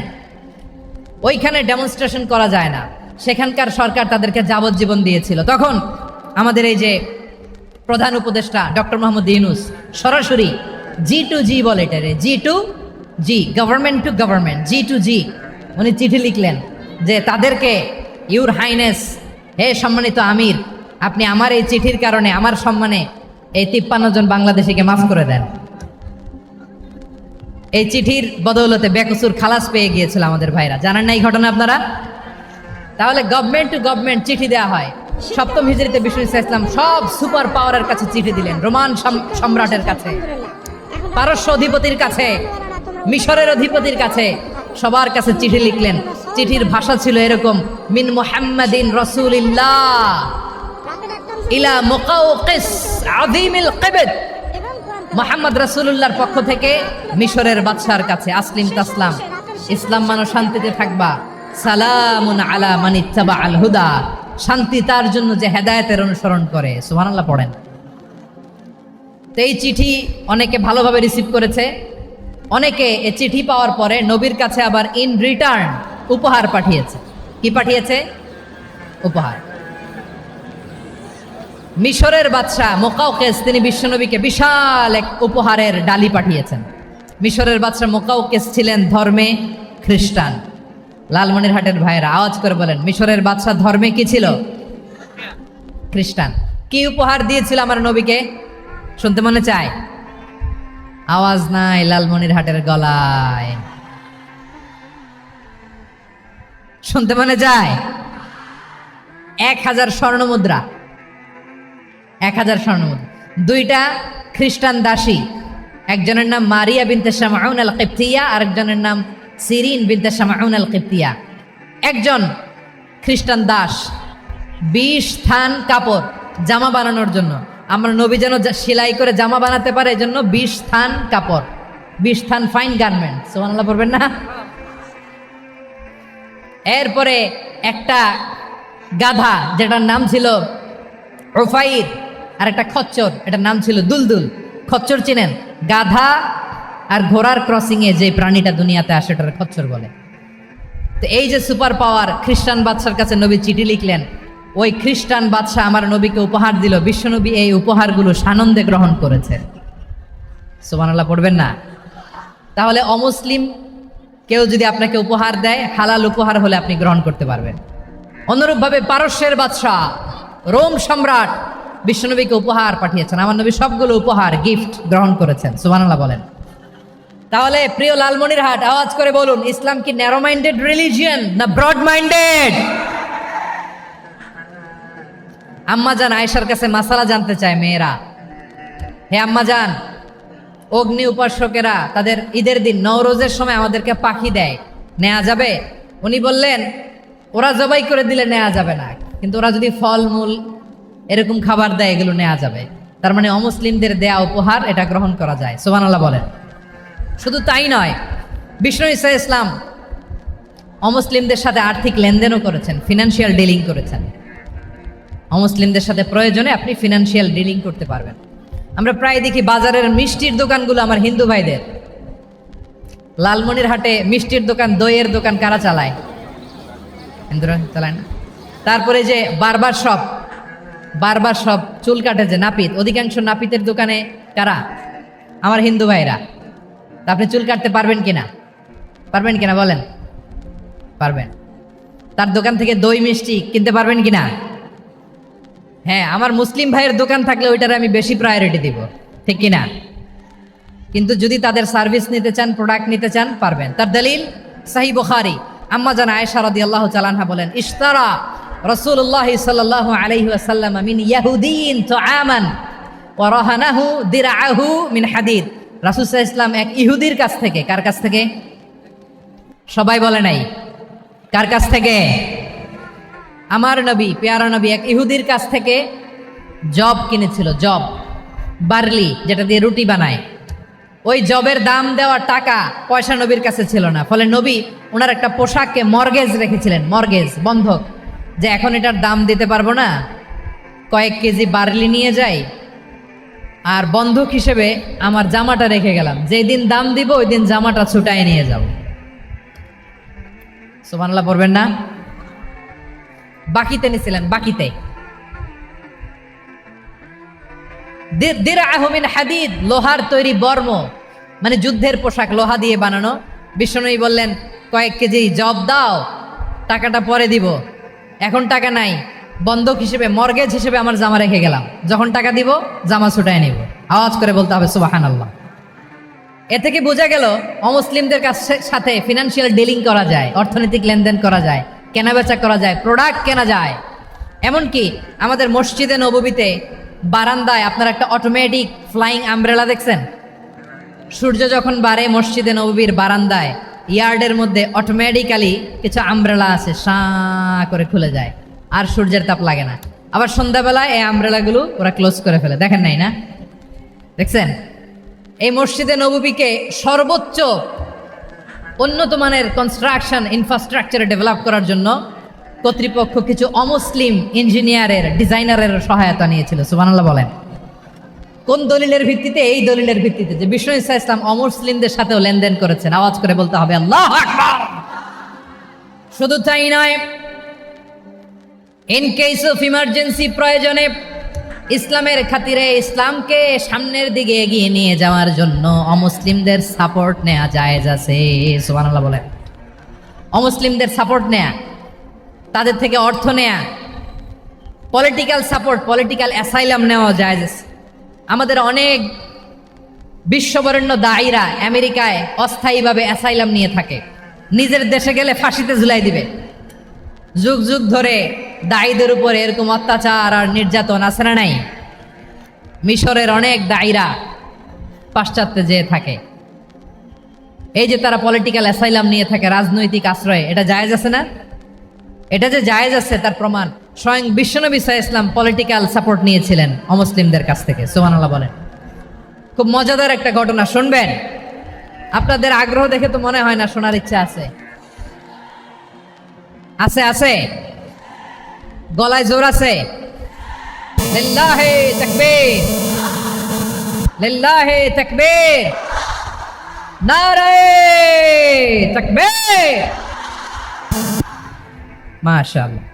ওইখানে ডেমনস্ট্রেশন করা যায় না, সেখানকার সরকার তাদেরকে যাবজ্জীবন দিয়েছিল। তখন আমাদের এই যে প্রধান উপদেষ্টা ডক্টর মোহাম্মদ ইউনূস সরাসরি G2G বলে, এটারে G2G, government to government, G2G, উনি চিঠি লিখলেন যে তাদেরকে, ইউর হাইনেস, হে সম্মানিত আমির, আপনি আমার এই চিঠির কারণে আমার সম্মানে এই 53 জন বাংলাদেশিকে মাফ করে দেন। এই চিঠির বদৌলতে বেকসুর খালাস পেয়ে গিয়েছিল আমাদের ভাইরা। জানেন না এই ঘটনা আপনারা? তাহলে গভর্নমেন্ট টু গভর্নমেন্ট চিঠি দেওয়া হয়। 7ম হিজরিতে বিষ্ণু ইসলাম সব সুপার পাওয়ারের কাছে চিঠি দিলেন, রোমান সম্রাটের কাছে, পারস্য অধিপতির কাছে, মিশরের অধিপতির কাছে, সবার কাছে চিঠি লিখলেন। চিঠির ভাষা ছিল এরকম, মিন মুহাম্মাদিন রাসূলিল্লাহ ইলা মুকাওকিস আযীমিল কিবত, মুহাম্মদ রাসূলুল্লাহর পক্ষ থেকে মিশরের বাদশার কাছে, আসলিম তাসলাম, ইসলাম মানো শান্তিতে থাকবা, সালামুন আলা মান ইত্তাবাআল হুদা, শান্তি তার জন্য যে হেদায়েতের অনুসরণ করে। সুবহানাল্লাহ পড়েন। তো এই চিঠি অনেকে ভালোভাবে রিসিভ করেছে, অনেকে এই চিঠি পাওয়ার পরে নবীর কাছে আবার ইন রিটার্ন উপহার পাঠিয়েছে। কি পাঠিয়েছে? উপহার। মিশরের বাদশা মুকাওকিস তিনি বিশ্বনবীকে বিশাল এক উপহারের ডালি পাঠিয়েছেন। মিশরের বাদশা মুকাওকিস ছিলেন ধর্মে খ্রিস্টান। লালমনিরহাটের ভাইয়েরা আওয়াজ করে বলেন, মিশরের বাদশা ধর্মে কি ছিল? খ্রিস্টান। কি উপহার দিয়েছিল আমার নবীকে? শুনতে মনে চায়? আওয়াজ নাই লালমনিরহাটের গলায়, শুনতে মনে যায়? 1000 স্বর্ণমুদ্রা, 1000 স্বর্ণমুদ্রা। 2টা খ্রিস্টান দাসী, একজনের নাম মারিয়া বিনতে শামাউন আল কিবতিয়া, আরেকজনের নাম সিরিন বিনতে শামাউন আল কিবতিয়া। একজন খ্রিস্টান দাস 20 থান কাপড় জামা বানানোর জন্য, আমরা নবী যেন সেলাই করে জামা বানাতে পারে, এই জন্য 20 থান কাপড়, 20 থান ফাইন গার্মেন্ট। সুবহানাল্লাহ পড়বেন না? এরপরে একটা গাধা, যেটার নাম ছিল উফাইর, আর একটা খচ্চর, এটার নাম ছিল দুলদুল। খচ্চর চিনেন? গাধা আর ঘোড়ার ক্রসিং এ যে প্রাণীটা দুনিয়াতে আসে ওটার খচ্চর বলে। তো এই যে সুপার পাওয়ার খ্রিস্টান বাদশার কাছে নবী চিঠি লিখলেন, ওই খ্রিস্টান বাদশা আমার নবীকে উপহার দিল। বিশ্বনবী এই উপহারগুলো সানন্দে গ্রহণ করেছে। সুবহানাল্লাহ পড়বেন না? তাহলে অমুসলিম কেউ যদি আপনাকে উপহার দেয়, হালাল উপহার হলে আপনি গ্রহণ করতে পারবেন। অনুরূপভাবে পারস্যের বাদশাহ, রোম সম্রাট বিশ্বনবীকে উপহার পাঠিয়েছেন। আমার নবী সবগুলো উপহার, গিফট গ্রহণ করেছেন। সুবহানাল্লাহ বলেন। তাহলে প্রিয় লালমনিরহাট, আওয়াজ করে বলুন, ইসলাম কি ন্যারো মাইন্ডেড রিলিজিয়ন না ব্রড মাইন্ডেড? আম্মাজান আয়েশার কাছে মাসালা জানতে চায় মেয়েরা, হে আম্মাজান, অগ্নি উপাসকেরা তাদের ঈদের দিন নওরোজের সময় আমাদেরকে পাখি দেয়, নেওয়া যাবে? উনি বললেন ওরা জবাই করে দিলে নেওয়া যাবে না, কিন্তু ওরা যদি ফলমূল এরকম খাবার দেয় এগুলো নেওয়া যাবে। তার মানে অমুসলিমদের দেয়া উপহার এটা গ্রহণ করা যায়। সুবহানাল্লাহ বলেন। শুধু তাই নয়, বিষ্ণু ঈসা ইসলাম অমুসলিমদের সাথে আর্থিক লেনদেনও করেছেন, ফিনান্সিয়াল ডিলিং করেছেন। অমুসলিমদের সাথে প্রয়োজনে আপনি ফিনান্সিয়াল ডিলিং করতে পারবেন। আমরা প্রায় দেখি বাজারের মিষ্টির দোকানগুলো আমার হিন্দু ভাইদের। লালমনির হাটে মিষ্টির দোকান, দইয়ের দোকান কারা চালায়? হিন্দুরা চালায় না। তারপরে যে বারবার সব চুল কাটে যে নাপিত, অধিকাংশ নাপিতের দোকানে কারা? আমার হিন্দু ভাইরা। তা আপনি চুল কাটতে পারবেন কিনা? পারবেন কিনা বলেন? পারবেন। তার দোকান থেকে দই মিষ্টি কিনতে পারবেন কিনা? হ্যাঁ, আমার মুসলিম ভাইয়ের দোকান থাকলে ওইটারে আমি বেশি প্রায়োরিটি দিব, ঠিক কিনা? কিন্তু যদি তাদের সার্ভিস নিতে চান, প্রোডাক্ট নিতে চান, পারবেন। তার দলিল সহিহ বুখারী, আম্মা জান আয়েশা রাদিয়াল্লাহু তাআলা আনহা বলেন, ইশতারা রাসূলুল্লাহ সাল্লাল্লাহু আলাইহি ওয়াসাল্লাম মিন ইয়াহুদিয়িন তুআমান ওয়া রাহানাহু দিরআহু মিন হাদিদ। রাসূল সাল্লাল্লাহু আলাইহি ওয়াসাল্লাম এক ইহুদির কাছ থেকে, কার কাছ থেকে? সবাই বলে নাই কার কাছ থেকে? আমার নবী, পেয়ারা নবী এক ইহুদির কাছ থেকে জব কিনেছিল। জব, বার্লি, যেটা দিয়ে রুটি বানায়। ওই জবের দাম দেওয়ার টাকা পয়সা নবীর কাছে ছিল না। ফলে নবী ওনার একটা পোশাককে মর্গেজ রেখেছিলেন, মর্গেজ, বন্ধক, যে এখন এটার দাম দিতে পারবো না, কয়েক কেজি বার্লি নিয়ে যাই আর বন্ধক হিসেবে আমার জামাটা রেখে গেলাম, যেই দিন দাম দিব ওই দিন জামাটা ছুটায় নিয়ে যাব। সুবহানাল্লাহ পড়বেন না? বাকিতে নিছিলেন, বাকিতে। দিরআহু মিন হাদিদ, লোহার তৈরি বর্ম, মানে যুদ্ধের পোশাক, লোহা দিয়ে বানানো। বিষ্ণুনবী বললেন, কয়েক কেজি জব দাও, টাকাটা পরে দিব, এখন টাকা নাই, বন্ধক হিসেবে, মর্গেজ হিসেবে আমার জামা রেখে গেলাম, যখন টাকা দিব জামা ছুটায় নিব। আওয়াজ করে বলতে হবে সুবহানাল্লাহ। এ থেকে বোঝা গেল অমুসলিমদের সাথে ফিনান্সিয়াল ডিলিং করা যায়, অর্থনৈতিক লেনদেন করা যায়, কেনাবেচা করা যায়, প্রোডাক্ট কেনা যায়। এমনকি আমাদের মসজিদে নববীতে বারান্দায় আপনার একটা অটোমেটিক ফ্লাইং আমব্রেলা দেখছেন? সূর্য যখন বাড়ে মসজিদে নববীর বারান্দায় ইয়ার্ডের মধ্যে অটোমেটিক্যালি কিছু আমব্রেলা আছে, সাঁ করে খুলে যায়, আর সূর্যের তাপ লাগে না। আবার সন্ধ্যাবেলায় এই আমব্রেলাগুলো ওরা ক্লোজ করে ফেলে, দেখেন নাই না? দেখছেন? এই মসজিদে নববীকে সর্বোচ্চ উন্নত মানের কনস্ট্রাকশন ইনফ্রাস্ট্রাকচারে ডেভেলপ করার জন্য কর্তৃপক্ষ কিছু অমুসলিম ইঞ্জিনিয়ারের, ডিজাইনারের সহায়তা নিয়েছিল। সুবহানাল্লাহ বলেন। কোন দলিলের ভিত্তিতে? এই দলিলের ভিত্তিতে যে বিষ্ণু ঈসা ইসলাম অমুসলিমদের সাথেও লেনদেন করেছেন। আওয়াজ করে বলতে হবে আল্লাহু আকবার। শুধু তাই নয়, ইন কেস অফ ইমার্জেন্সি, প্রয়োজনে ইসলামের খাতিরে, ইসলামকে সামনের দিকে এগিয়ে নিয়ে যাওয়ার জন্য অমুসলিমদের সাপোর্ট নেওয়া জায়েজ আছে। সুবহানাল্লাহ বলেন। অমুসলিমদের সাপোর্ট নেয়া, তাদের থেকে অর্থ নেয়া, পলিটিক্যাল সাপোর্ট, পলিটিক্যাল অ্যাসাইলাম নেওয়া জায়েজ আছে। আমাদের অনেক বিশ্ববরেণ্য দায়ীরা আমেরিকায় অস্থায়ীভাবে অ্যাসাইলাম নিয়ে থাকে, নিজের দেশে গেলে ফাঁসিতে ঝুলাই দিবে। যুগ যুগ ধরে দায়ীদের উপরে এরকম অত্যাচার আর নির্যাতন আছে না নাই? মিশরের অনেক দায়ীরা পাশ্চাত্যে যেয়ে থাকে। এই যে তারা পলিটিক্যাল অ্যাসাইলাম নিয়ে থাকে, রাজনৈতিক আশ্রয়, এটা জায়েজ আছে না? এটা যে জায়েজ আছে তার প্রমাণ স্বয়ং বিশ্বনবী সাল্লাল্লাহু আলাইহি ওয়াসাল্লাম পলিটিক্যাল সাপোর্ট নিয়েছিলেন অমুসলিমদের কাছ থেকে। সুবহানাল্লাহ বলেন। খুব মজাদার একটা ঘটনা, শুনবেন? আপনাদের আগ্রহ দেখে তো মনে হয় না শোনার ইচ্ছা আছে। আছে আছে, গলায় জোর আছে। লিল্লাহি তাকবীর, লিল্লাহি তাকবীর, নারায়ে তাকবীর। মাশাআল্লাহ।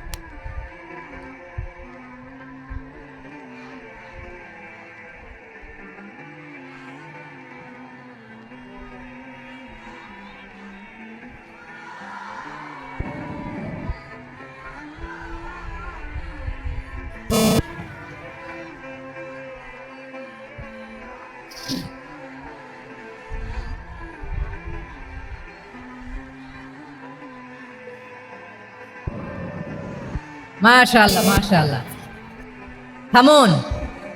মাশাআল্লাহ, মাশাআল্লাহ। থামুন,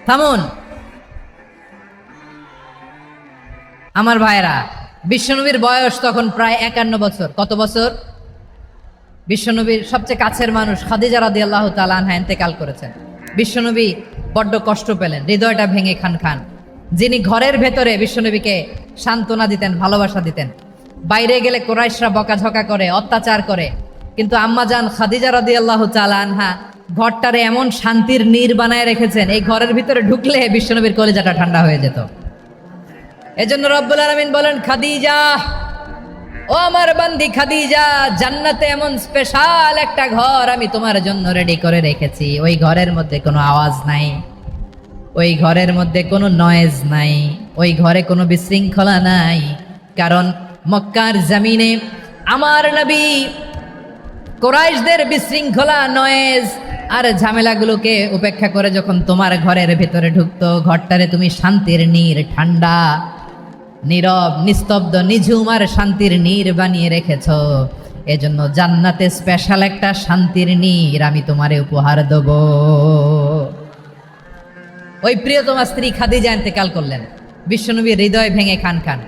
থামুন আমার ভাইরা। বিশ্বনবীর বয়স তখন প্রায় 51 বছর। কত বছর? বিশ্বনবীর সবচেয়ে কাছের মানুষ খাদিজা রাদিয়াল্লাহু তাআলা আনহা ইন্তেকাল করেছেন। বিশ্বনবী বড্ড কষ্ট পেলেন, হৃদয়টা ভেঙে খান খান। যিনি ঘরের ভেতরে বিশ্বনবীকে সান্ত্বনা দিতেন, ভালোবাসা দিতেন, বাইরে গেলে কোরাইশরা বকাঝকা করে, অত্যাচার করে, কিন্তু আম্মাজান খাদিজা রাদিয়াল্লাহু তাআলা আনহা ঘরটারে এমন শান্তির নীড় বানায় রেখেছেন, এই ঘরের ভিতরে ঢুকলে বিশ্বনবীর কলিজাটা ঠান্ডা হয়ে যেত। এজন্য রব্বুল আলামিন বলেন, খাদিজা, ও আমার বান্দি খাদিজা, জান্নাতে এমন স্পেশাল একটা ঘর আমি তোমার জন্য রেডি করে রেখেছি। ওই ঘরের মধ্যে কোনো আওয়াজ নাই, ওই ঘরের মধ্যে কোনো নয়েজ নাই, ওই ঘরে কোনো বিশৃঙ্খলা নাই। কারণ মক্কার জমিনে আমার নবী কুরাইশদের বিশৃঙ্খলা, নয়েজ আর ঝামেলাগুলোকে উপেক্ষা করে যখন তোমার ঘরের ভেতরে ঢুকতো, ঘরটারে তুমি শান্তির নীড়, ঠান্ডা, নীরব, নিস্তব্ধ, নিঝুম আর শান্তির নীড় বানিয়ে রেখেছ। এজন্য জান্নাতে স্পেশাল একটা শান্তির নীড় আমি তোমারে উপহার দেব। ওই প্রিয়তমা স্ত্রী খাদিজা ইন্তেকাল করলেন, বিশ্বনবী হৃদয় ভেঙে খান খান।